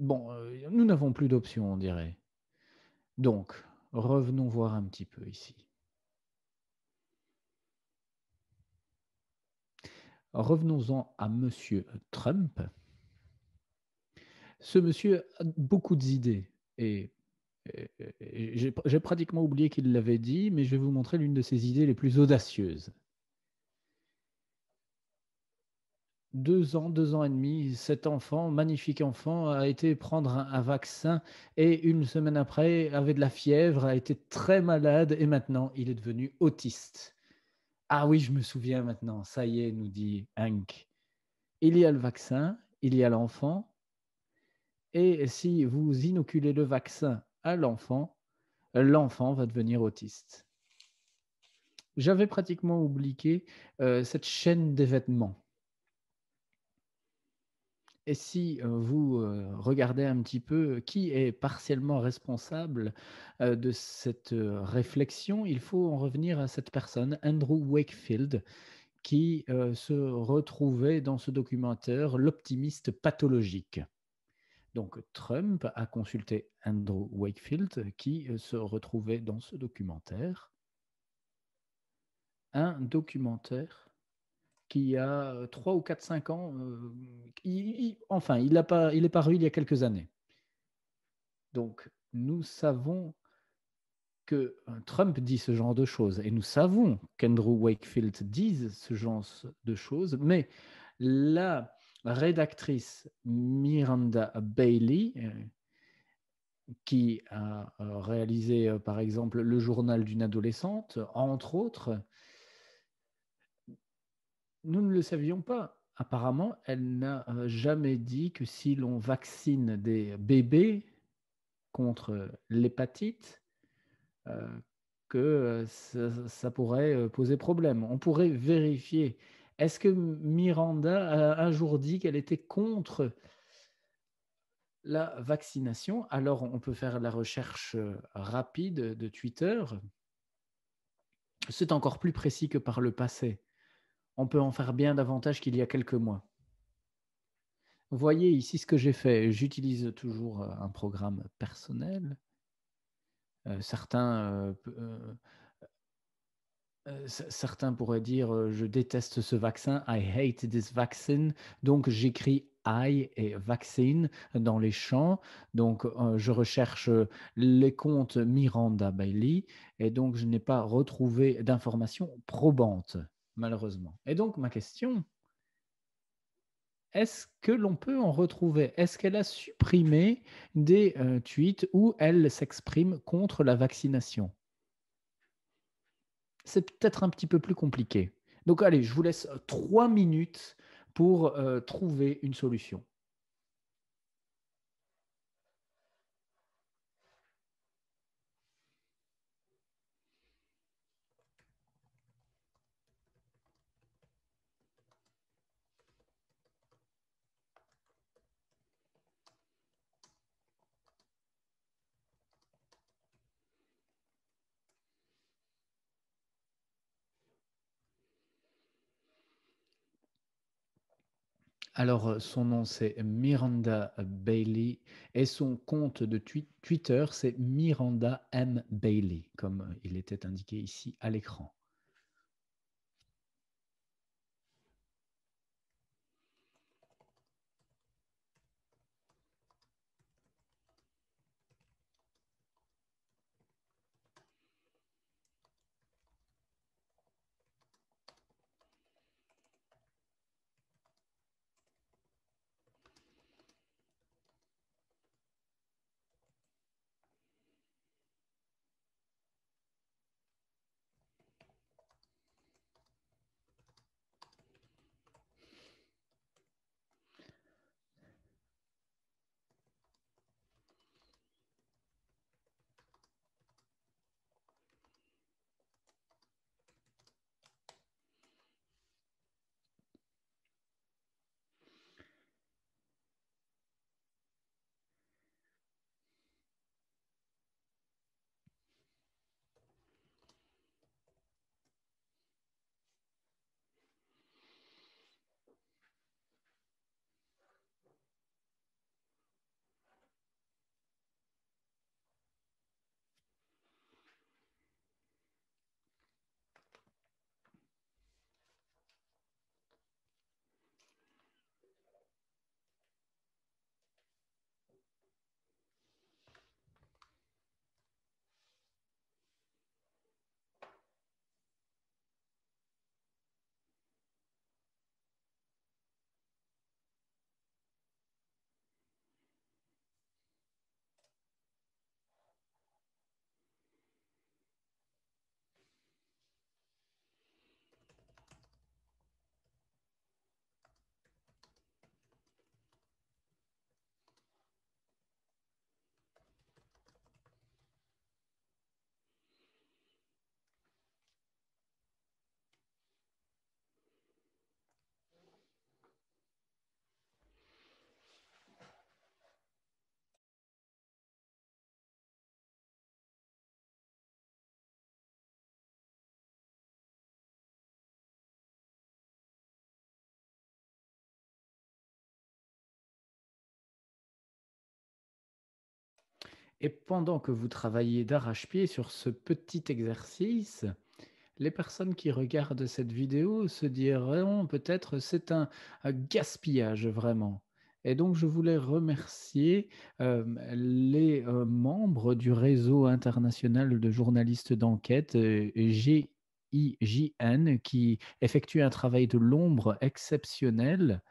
bon, nous n'avons plus d'options, on dirait. Donc, revenons voir un petit peu ici. Revenons-en à monsieur Trump. Ce monsieur a beaucoup d'idées et j'ai pratiquement oublié qu'il l'avait dit, mais je vais vous montrer l'une de ses idées les plus audacieuses. 2 ans et demi, cet enfant, magnifique enfant, a été prendre un vaccin et une semaine après avait de la fièvre, a été très malade et maintenant il est devenu autiste. Ah oui, je me souviens maintenant, ça y est, nous dit Hank. Il y a le vaccin, il y a l'enfant, et si vous inoculez le vaccin à l'enfant, l'enfant va devenir autiste. J'avais pratiquement oublié cette chaîne d'événements. Et si vous regardez un petit peu qui est partiellement responsable de cette réflexion, il faut en revenir à cette personne, Andrew Wakefield, qui se retrouvait dans ce documentaire L'optimiste pathologique. Donc Trump a consulté Andrew Wakefield qui se retrouvait dans ce documentaire. Un documentaire qui a 3 ou 4, 5 ans, enfin, il est paru il y a quelques années. Donc, nous savons que Trump dit ce genre de choses et nous savons qu'Andrew Wakefield dit ce genre de choses, mais la rédactrice Miranda Bailey, qui a réalisé, par exemple, Le journal d'une adolescente, entre autres, nous ne le savions pas. Apparemment, elle n'a jamais dit que si l'on vaccine des bébés contre l'hépatite, euh, que ça pourrait poser problème. On pourrait vérifier. Est-ce que Miranda a un jour dit qu'elle était contre la vaccination? Alors, on peut faire la recherche rapide de Twitter. C'est encore plus précis que par le passé. On peut en faire bien davantage qu'il y a quelques mois. Vous voyez ici ce que j'ai fait. J'utilise toujours un programme personnel. Certains certains pourraient dire je déteste ce vaccin, I hate this vaccine. Donc j'écris I et vaccine dans les champs. Donc je recherche les comptes Miranda Bailey et donc je n'ai pas retrouvé d'informations probantes, malheureusement. Et donc ma question, est-ce que l'on peut en retrouver? Est-ce qu'elle a supprimé des tweets où elle s'exprime contre la vaccination? C'est peut-être un petit peu plus compliqué. Donc allez, je vous laisse 3 minutes pour trouver une solution. Alors, son nom, c'est Miranda Bailey et son compte de Twitter, c'est Miranda M. Bailey, comme il était indiqué ici à l'écran. Et pendant que vous travaillez d'arrache-pied sur ce petit exercice, les personnes qui regardent cette vidéo se diront peut-être c'est un gaspillage vraiment. Et donc je voulais remercier les membres du réseau international de journalistes d'enquête, GIJN, qui effectue un travail de l'ombre exceptionnel.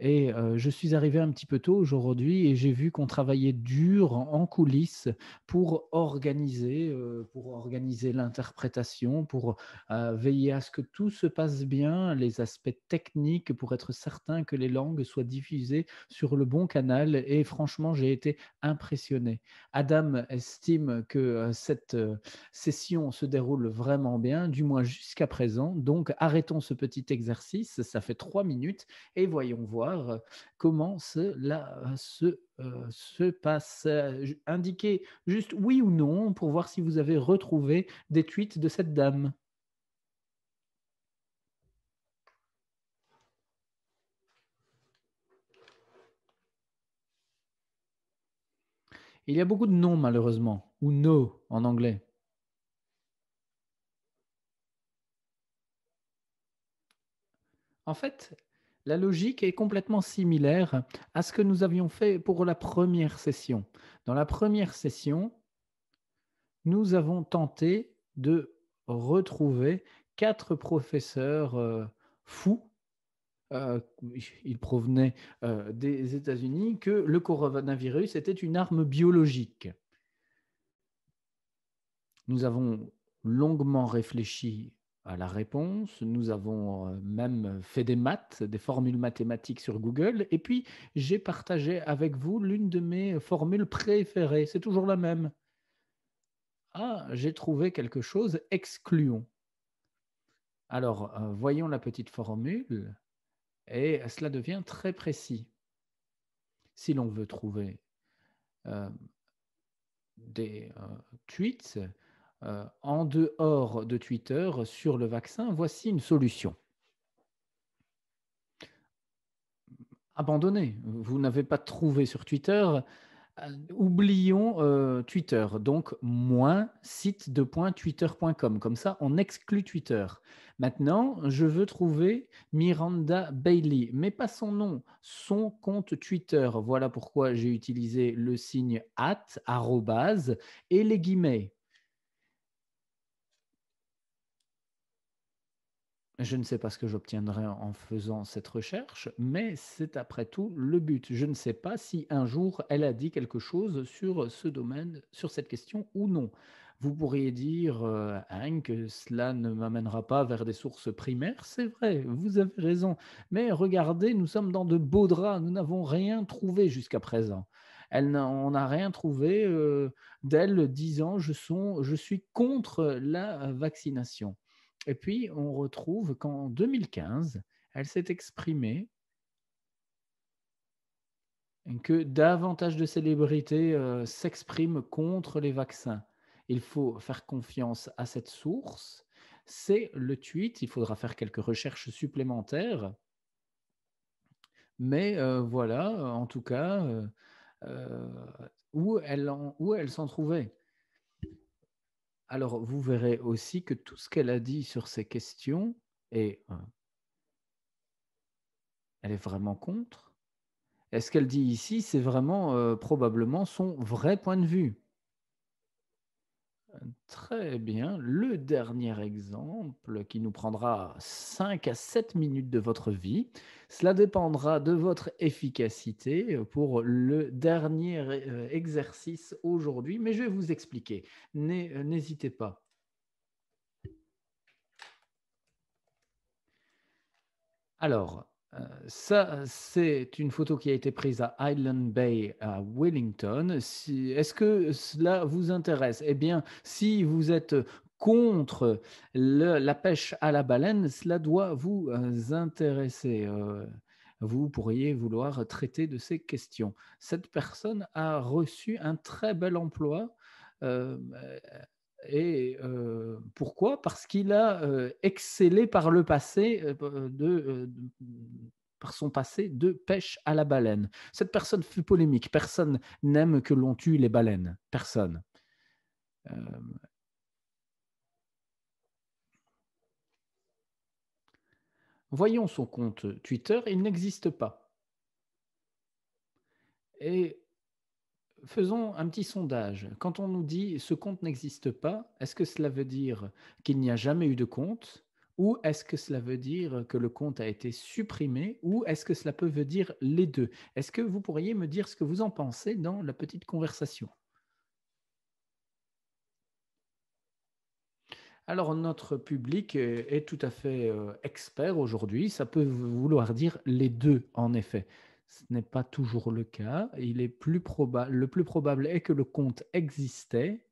Et je suis arrivé un petit peu tôt aujourd'hui et j'ai vu qu'on travaillait dur en coulisses pour organiser l'interprétation, pour, veiller à ce que tout se passe bien, les aspects techniques pour être certain que les langues soient diffusées sur le bon canal et franchement, j'ai été impressionné. Adam estime que, cette, session se déroule vraiment bien, du moins jusqu'à présent, donc arrêtons ce petit exercice, ça fait 3 minutes et voyons voir comment cela se passe. Indiquez juste oui ou non pour voir si vous avez retrouvé des tweets de cette dame. Il y a beaucoup de non malheureusement, ou no en anglais. En fait, la logique est complètement similaire à ce que nous avions fait pour la première session. Dans la première session, nous avons tenté de retrouver 4 professeurs fous. Il provenait des États-Unis, que le coronavirus était une arme biologique. Nous avons longuement réfléchi à la réponse, nous avons même fait des maths, des formules mathématiques sur Google, et puis j'ai partagé avec vous l'une de mes formules préférées, c'est toujours la même. Ah, j'ai trouvé quelque chose, excluons. Alors, voyons la petite formule, et cela devient très précis. Si l'on veut trouver euh, des tweets en dehors de Twitter sur le vaccin, voici une solution. Abandonnez. Vous n'avez pas trouvé sur Twitter. Oublions Twitter. Donc, moins site de .twitter.com. Comme ça, on exclut Twitter. Maintenant, je veux trouver Miranda Bailey, mais pas son nom, son compte Twitter. Voilà pourquoi j'ai utilisé le signe arrobase, et les guillemets. Je ne sais pas ce que j'obtiendrai en faisant cette recherche, mais c'est après tout le but. Je ne sais pas si un jour elle a dit quelque chose sur ce domaine, sur cette question ou non. Vous pourriez dire, Hein, que cela ne m'amènera pas vers des sources primaires. C'est vrai, vous avez raison. Mais regardez, nous sommes dans de beaux draps. Nous n'avons rien trouvé jusqu'à présent. On n'a rien trouvé d'elle disant je suis contre la vaccination. Et puis, on retrouve qu'en 2015, elle s'est exprimée que davantage de célébrités s'expriment contre les vaccins. Il faut faire confiance à cette source. C'est le tweet. Il faudra faire quelques recherches supplémentaires. Mais voilà, en tout cas, euh, où elle s'en trouvait. Alors, vous verrez aussi que tout ce qu'elle a dit sur ces questions, et elle est vraiment contre. Et ce qu'elle dit ici, c'est vraiment probablement son vrai point de vue. Très bien. Le dernier exemple qui nous prendra 5 à 7 minutes de votre vie, cela dépendra de votre efficacité pour le dernier exercice aujourd'hui, mais je vais vous expliquer. N'hésitez pas. Alors, ça, c'est une photo qui a été prise à Island Bay, à Wellington. Est-ce que cela vous intéresse? Eh bien, si vous êtes contre la pêche à la baleine, cela doit vous intéresser. Vous pourriez vouloir traiter de ces questions. Cette personne a reçu un très bel emploi. euh, et pourquoi? Parce qu'il a excellé par le passé par son passé de pêche à la baleine. Cette personne fut polémique. Personne n'aime que l'on tue les baleines. Personne. Voyons son compte Twitter, il n'existe pas. Et faisons un petit sondage. Quand on nous dit ce compte n'existe pas, est-ce que cela veut dire qu'il n'y a jamais eu de compte? Ou est-ce que cela veut dire que le compte a été supprimé? Ou est-ce que cela peut veut dire les deux? Est-ce que vous pourriez me dire ce que vous en pensez dans la petite conversation? Alors, notre public est tout à fait expert aujourd'hui. Ça peut vouloir dire les deux, en effet. Ce n'est pas toujours le cas. Il est le plus probable est que le compte existait.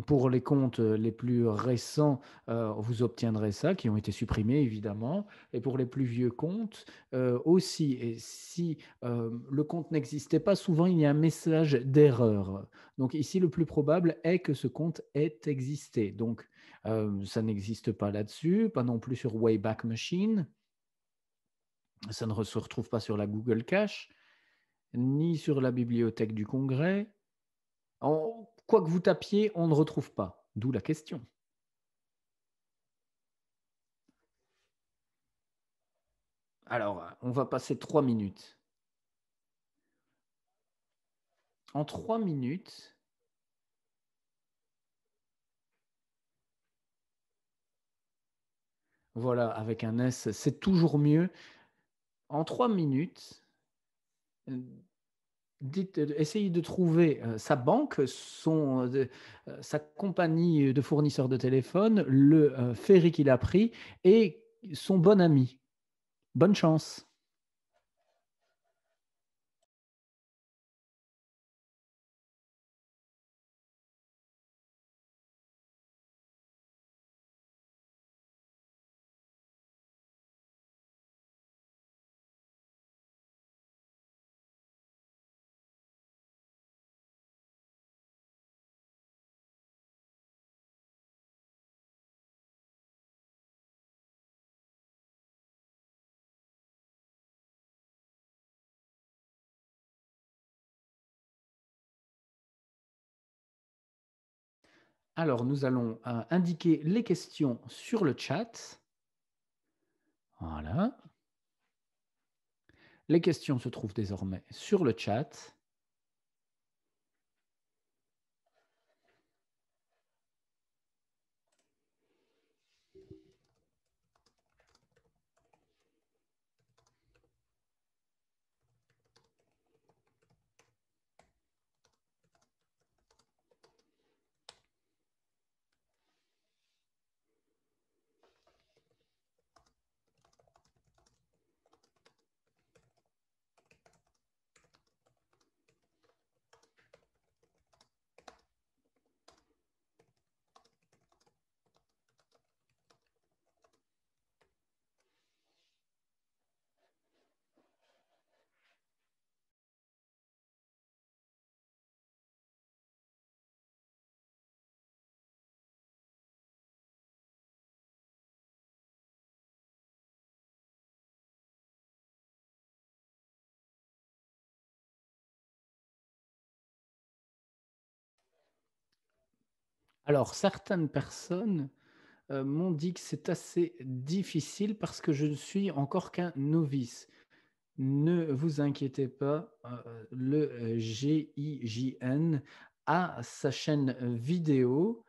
Pour les comptes les plus récents, vous obtiendrez ça, qui ont été supprimés évidemment. Et pour les plus vieux comptes aussi. Et si le compte n'existait pas, souvent il y a un message d'erreur. Donc ici, le plus probable est que ce compte ait existé. Donc ça n'existe pas là-dessus, pas non plus sur Wayback Machine. Ça ne se retrouve pas sur la Google Cache, ni sur la bibliothèque du Congrès. Quoi que vous tapiez, on ne retrouve pas. D'où la question. Alors, on va passer 3 minutes. En 3 minutes, voilà, avec un S, c'est toujours mieux. En 3 minutes, essayez de trouver sa banque, sa compagnie de fournisseurs de téléphone, le ferry qu'il a pris et son bon ami. Bonne chance. Alors, nous allons indiquer les questions sur le chat. Voilà. Les questions se trouvent désormais sur le chat. Alors, certaines personnes m'ont dit que c'est assez difficile parce que je ne suis encore qu'un novice. Ne vous inquiétez pas, le GIJN a sa chaîne vidéo,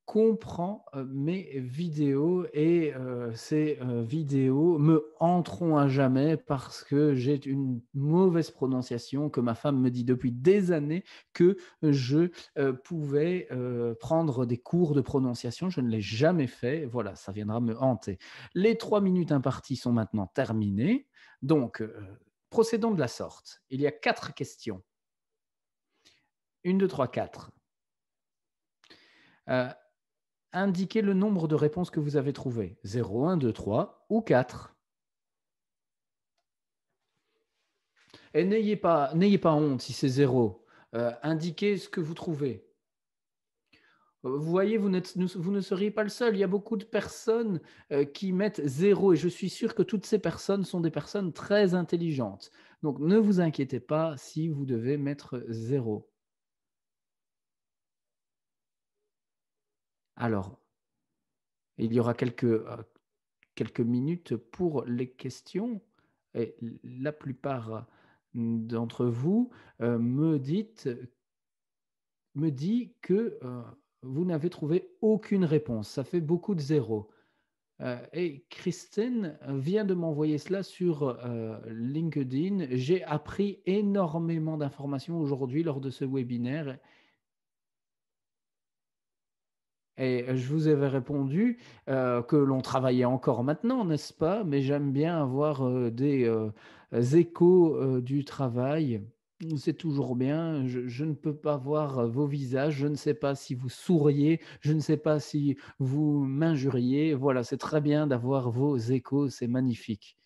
comprend mes vidéos et ces vidéos me hanteront à jamais parce que j'ai une mauvaise prononciation, que ma femme me dit depuis des années que je pouvais prendre des cours de prononciation. Je ne l'ai jamais fait. Voilà, ça viendra me hanter. Les 3 minutes imparties sont maintenant terminées. Donc, procédons de la sorte. Il y a 4 questions. 1, 2, 3, 4. Indiquez le nombre de réponses que vous avez trouvées. 0, 1, 2, 3 ou 4. Et n'ayez pas honte si c'est 0. Indiquez ce que vous trouvez. Vous voyez, vous ne seriez pas le seul. Il y a beaucoup de personnes, qui mettent 0 et je suis sûr que toutes ces personnes sont des personnes très intelligentes. Donc ne vous inquiétez pas si vous devez mettre 0. Alors, il y aura quelques minutes pour les questions et la plupart, d'entre vous, me dit que, vous n'avez trouvé aucune réponse. Ça fait beaucoup de 0. Et Christine vient de m'envoyer cela sur, LinkedIn. J'ai appris énormément d'informations aujourd'hui lors de ce webinaire et je vous avais répondu, que l'on travaillait encore maintenant, n'est-ce pas? Mais j'aime bien avoir, des, échos, du travail. C'est toujours bien. Je ne peux pas voir, vos visages. Je ne sais pas si vous souriez, je ne sais pas si vous m'injuriez. Voilà, c'est très bien d'avoir vos échos, c'est magnifique.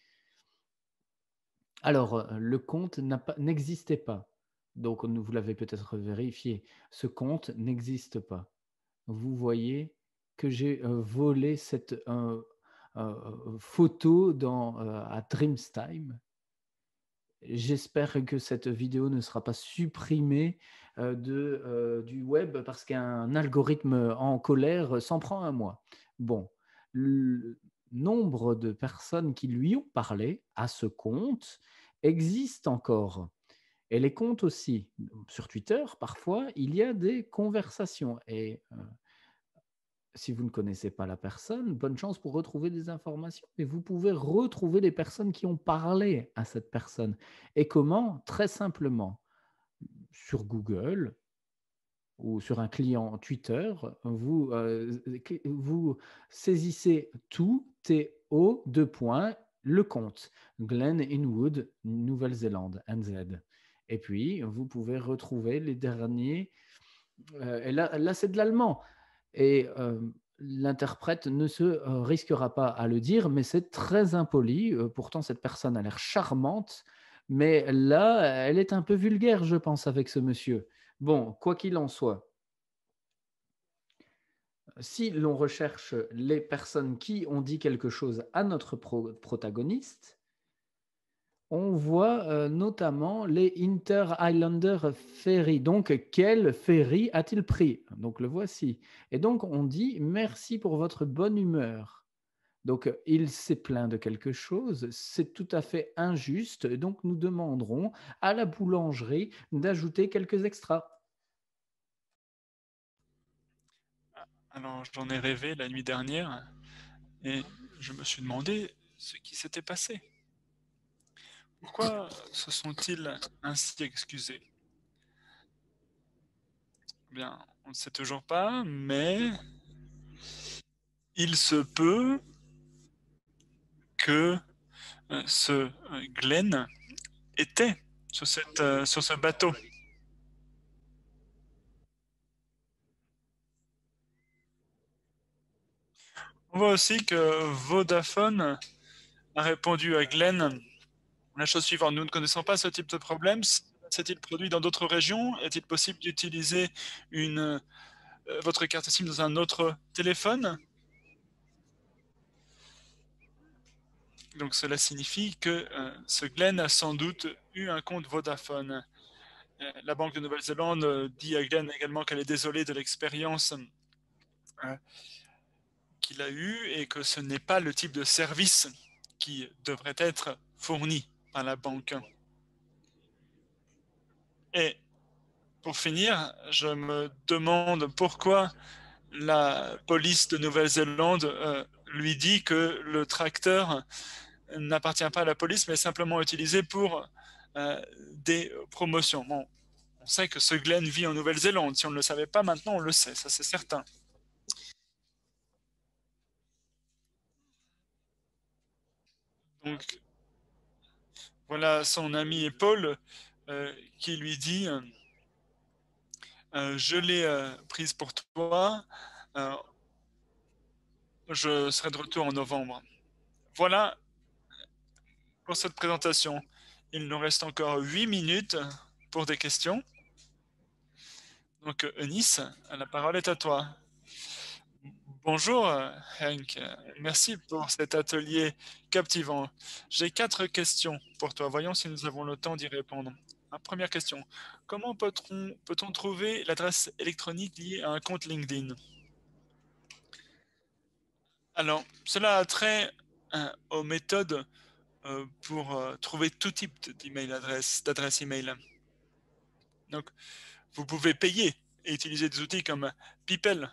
Alors, le compte n'existait pas. Donc vous l'avez peut-être vérifié. Ce compte n'existe pas. Vous voyez que j'ai, volé cette, photo à Dreamstime. J'espère que cette vidéo ne sera pas supprimée, du web parce qu'un algorithme en colère s'en prend à moi. Bon, le nombre de personnes qui lui ont parlé à ce compte existe encore et les comptes aussi. Sur Twitter, parfois, il y a des conversations et si vous ne connaissez pas la personne, bonne chance pour retrouver des informations. Mais vous pouvez retrouver les personnes qui ont parlé à cette personne. Et comment? Très simplement, sur Google ou sur un client Twitter, vous saisissez tout, T-O, deux points, le compte, Glenn Inwood, Nouvelle-Zélande, NZ. Et puis, vous pouvez retrouver les derniers. Et là c'est de l'allemand. Et l'interprète ne se risquera pas à le dire, mais c'est très impoli. Pourtant, cette personne a l'air charmante, mais là, elle est un peu vulgaire, je pense, avec ce monsieur. Bon, quoi qu'il en soit, si l'on recherche les personnes qui ont dit quelque chose à notre protagoniste, on voit, notamment les Inter-Islander Ferry. Donc, quel ferry a-t-il pris? Donc, le voici. Et donc, on dit: «Merci pour votre bonne humeur». Donc, il s'est plaint de quelque chose, c'est tout à fait injuste, donc nous demanderons à la boulangerie d'ajouter quelques extras. Alors j'en ai rêvé la nuit dernière et je me suis demandé ce qui s'était passé. Pourquoi se sont-ils ainsi excusés? Eh bien, on ne sait toujours pas, mais il se peut que ce Glenn était sur ce bateau. On voit aussi que Vodafone a répondu à Glenn la chose suivante. Nous ne connaissons pas ce type de problème. S'est-il produit dans d'autres régions? Est-il possible d'utiliser votre carte SIM dans un autre téléphone? Donc cela signifie que ce Glenn a sans doute eu un compte Vodafone. La Banque de Nouvelle-Zélande dit à Glenn également qu'elle est désolée de l'expérience euh, qu'il a eue et que ce n'est pas le type de service qui devrait être fourni par la banque. Et pour finir, je me demande pourquoi la police de Nouvelle-Zélande lui dit que le tracteur n'appartient pas à la police, mais est simplement utilisé pour des promotions. Bon, on sait que ce Glenn vit en Nouvelle-Zélande. Si on ne le savait pas, maintenant on le sait, ça c'est certain. Donc voilà son ami Paul qui lui dit je l'ai prise pour toi, euh, je serai de retour en novembre. Voilà pour cette présentation. Il nous reste encore 8 minutes pour des questions. Donc, Eunice, la parole est à toi. Bonjour Hank, merci pour cet atelier captivant. J'ai 4 questions pour toi. Voyons si nous avons le temps d'y répondre. Première question, comment peut-on trouver l'adresse électronique liée à un compte LinkedIn? Alors, cela a trait aux méthodes pour trouver tout type d'adresse email. Donc, vous pouvez payer et utiliser des outils comme People.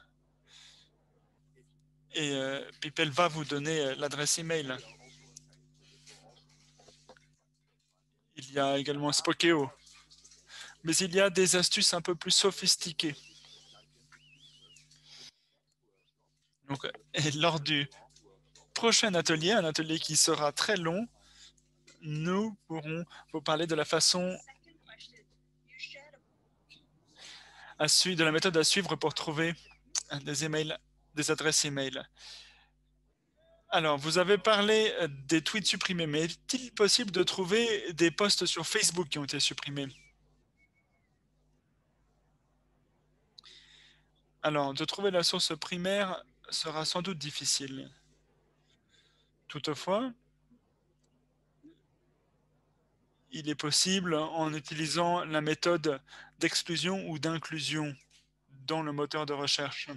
Et People va vous donner l'adresse email. Il y a également Spokeo. Mais il y a des astuces un peu plus sophistiquées. Donc, et lors du prochain atelier, un atelier qui sera très long, nous pourrons vous parler de la façon de la méthode à suivre pour trouver des emails, des adresses email. Alors, vous avez parlé des tweets supprimés, mais est-il possible de trouver des posts sur Facebook qui ont été supprimés? Alors, de trouver la source primaire sera sans doute difficile. Toutefois, il est possible en utilisant la méthode d'exclusion ou d'inclusion dans le moteur de recherche.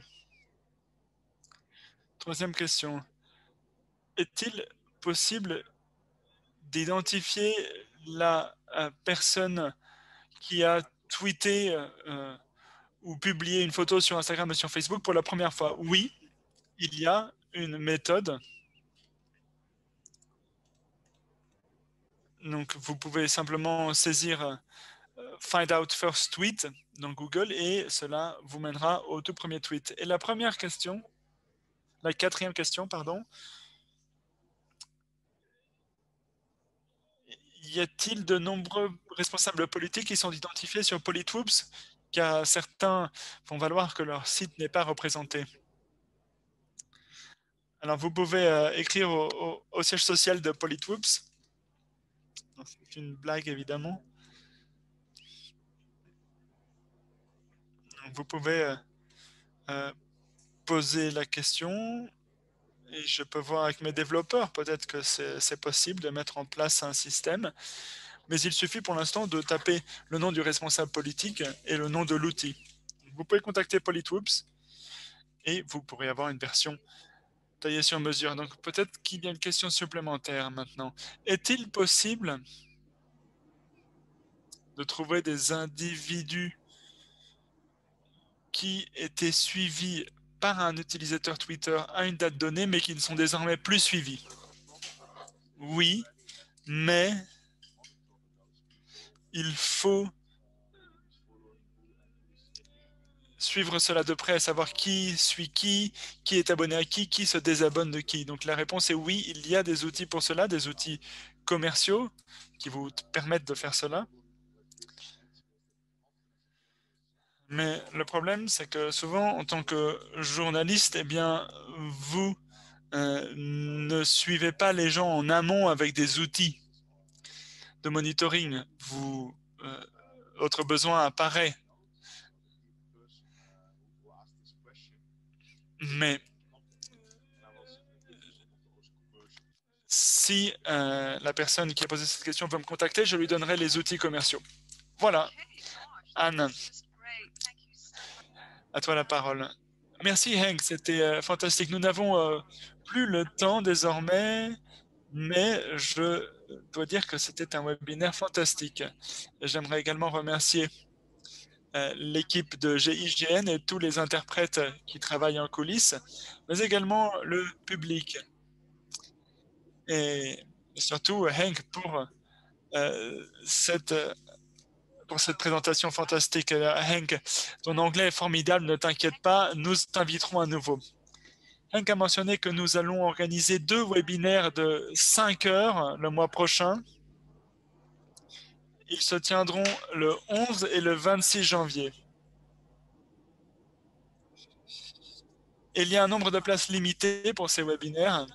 Troisième question. Est-il possible d'identifier la personne qui a tweeté ou publié une photo sur Instagram et sur Facebook pour la première fois? Oui, il y a une méthode. Donc, vous pouvez simplement saisir Find Out First Tweet dans Google et cela vous mènera au tout premier tweet. Et la quatrième question, pardon, y a-t-il de nombreux responsables politiques qui sont identifiés sur Politwoops, car certains font valoir que leur site n'est pas représenté? Alors, vous pouvez écrire au siège social de Politwoops. C'est une blague, évidemment. Donc, vous pouvez poser la question et je peux voir avec mes développeurs, peut-être que c'est possible de mettre en place un système, mais il suffit pour l'instant de taper le nom du responsable politique et le nom de l'outil. Vous pouvez contacter Politwoops et vous pourrez avoir une version taillée sur mesure. Donc peut-être qu'il y a une question supplémentaire maintenant. Est-il possible de trouver des individus qui étaient suivis par un utilisateur Twitter à une date donnée, mais qui ne sont désormais plus suivis? Oui, mais il faut suivre cela de près, à savoir qui suit qui est abonné à qui se désabonne de qui. Donc la réponse est oui, il y a des outils pour cela, des outils commerciaux qui vous permettent de faire cela. Mais le problème, c'est que souvent, en tant que journaliste, eh bien, vous ne suivez pas les gens en amont avec des outils de monitoring. Votre besoin apparaît. Mais si la personne qui a posé cette question veut me contacter, je lui donnerai les outils commerciaux. Voilà, Anne, à toi la parole. Merci Hank, c'était fantastique. Nous n'avons plus le temps désormais, mais je dois dire que c'était un webinaire fantastique. J'aimerais également remercier l'équipe de GIGN et tous les interprètes qui travaillent en coulisses, mais également le public. Et surtout Hank cette pour cette présentation fantastique. Hank, ton anglais est formidable, ne t'inquiète pas, nous t'inviterons à nouveau. Hank a mentionné que nous allons organiser 2 webinaires de 5 heures le mois prochain. Ils se tiendront le 11 et le 26 janvier. Il y a un nombre de places limité pour ces webinaires.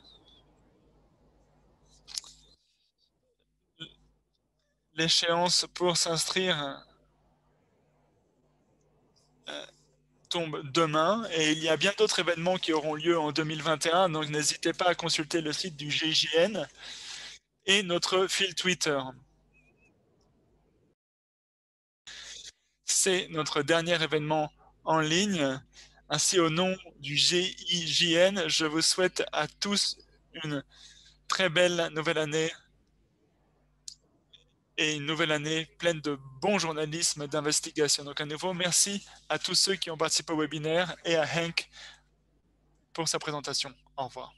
L'échéance pour s'inscrire tombe demain et il y a bien d'autres événements qui auront lieu en 2021, donc n'hésitez pas à consulter le site du GIGN et notre fil Twitter. C'est notre dernier événement en ligne. Ainsi, au nom du GIGN, je vous souhaite à tous une très belle nouvelle année et une nouvelle année pleine de bon journalisme d'investigation. Donc à nouveau, merci à tous ceux qui ont participé au webinaire et à Hank pour sa présentation. Au revoir.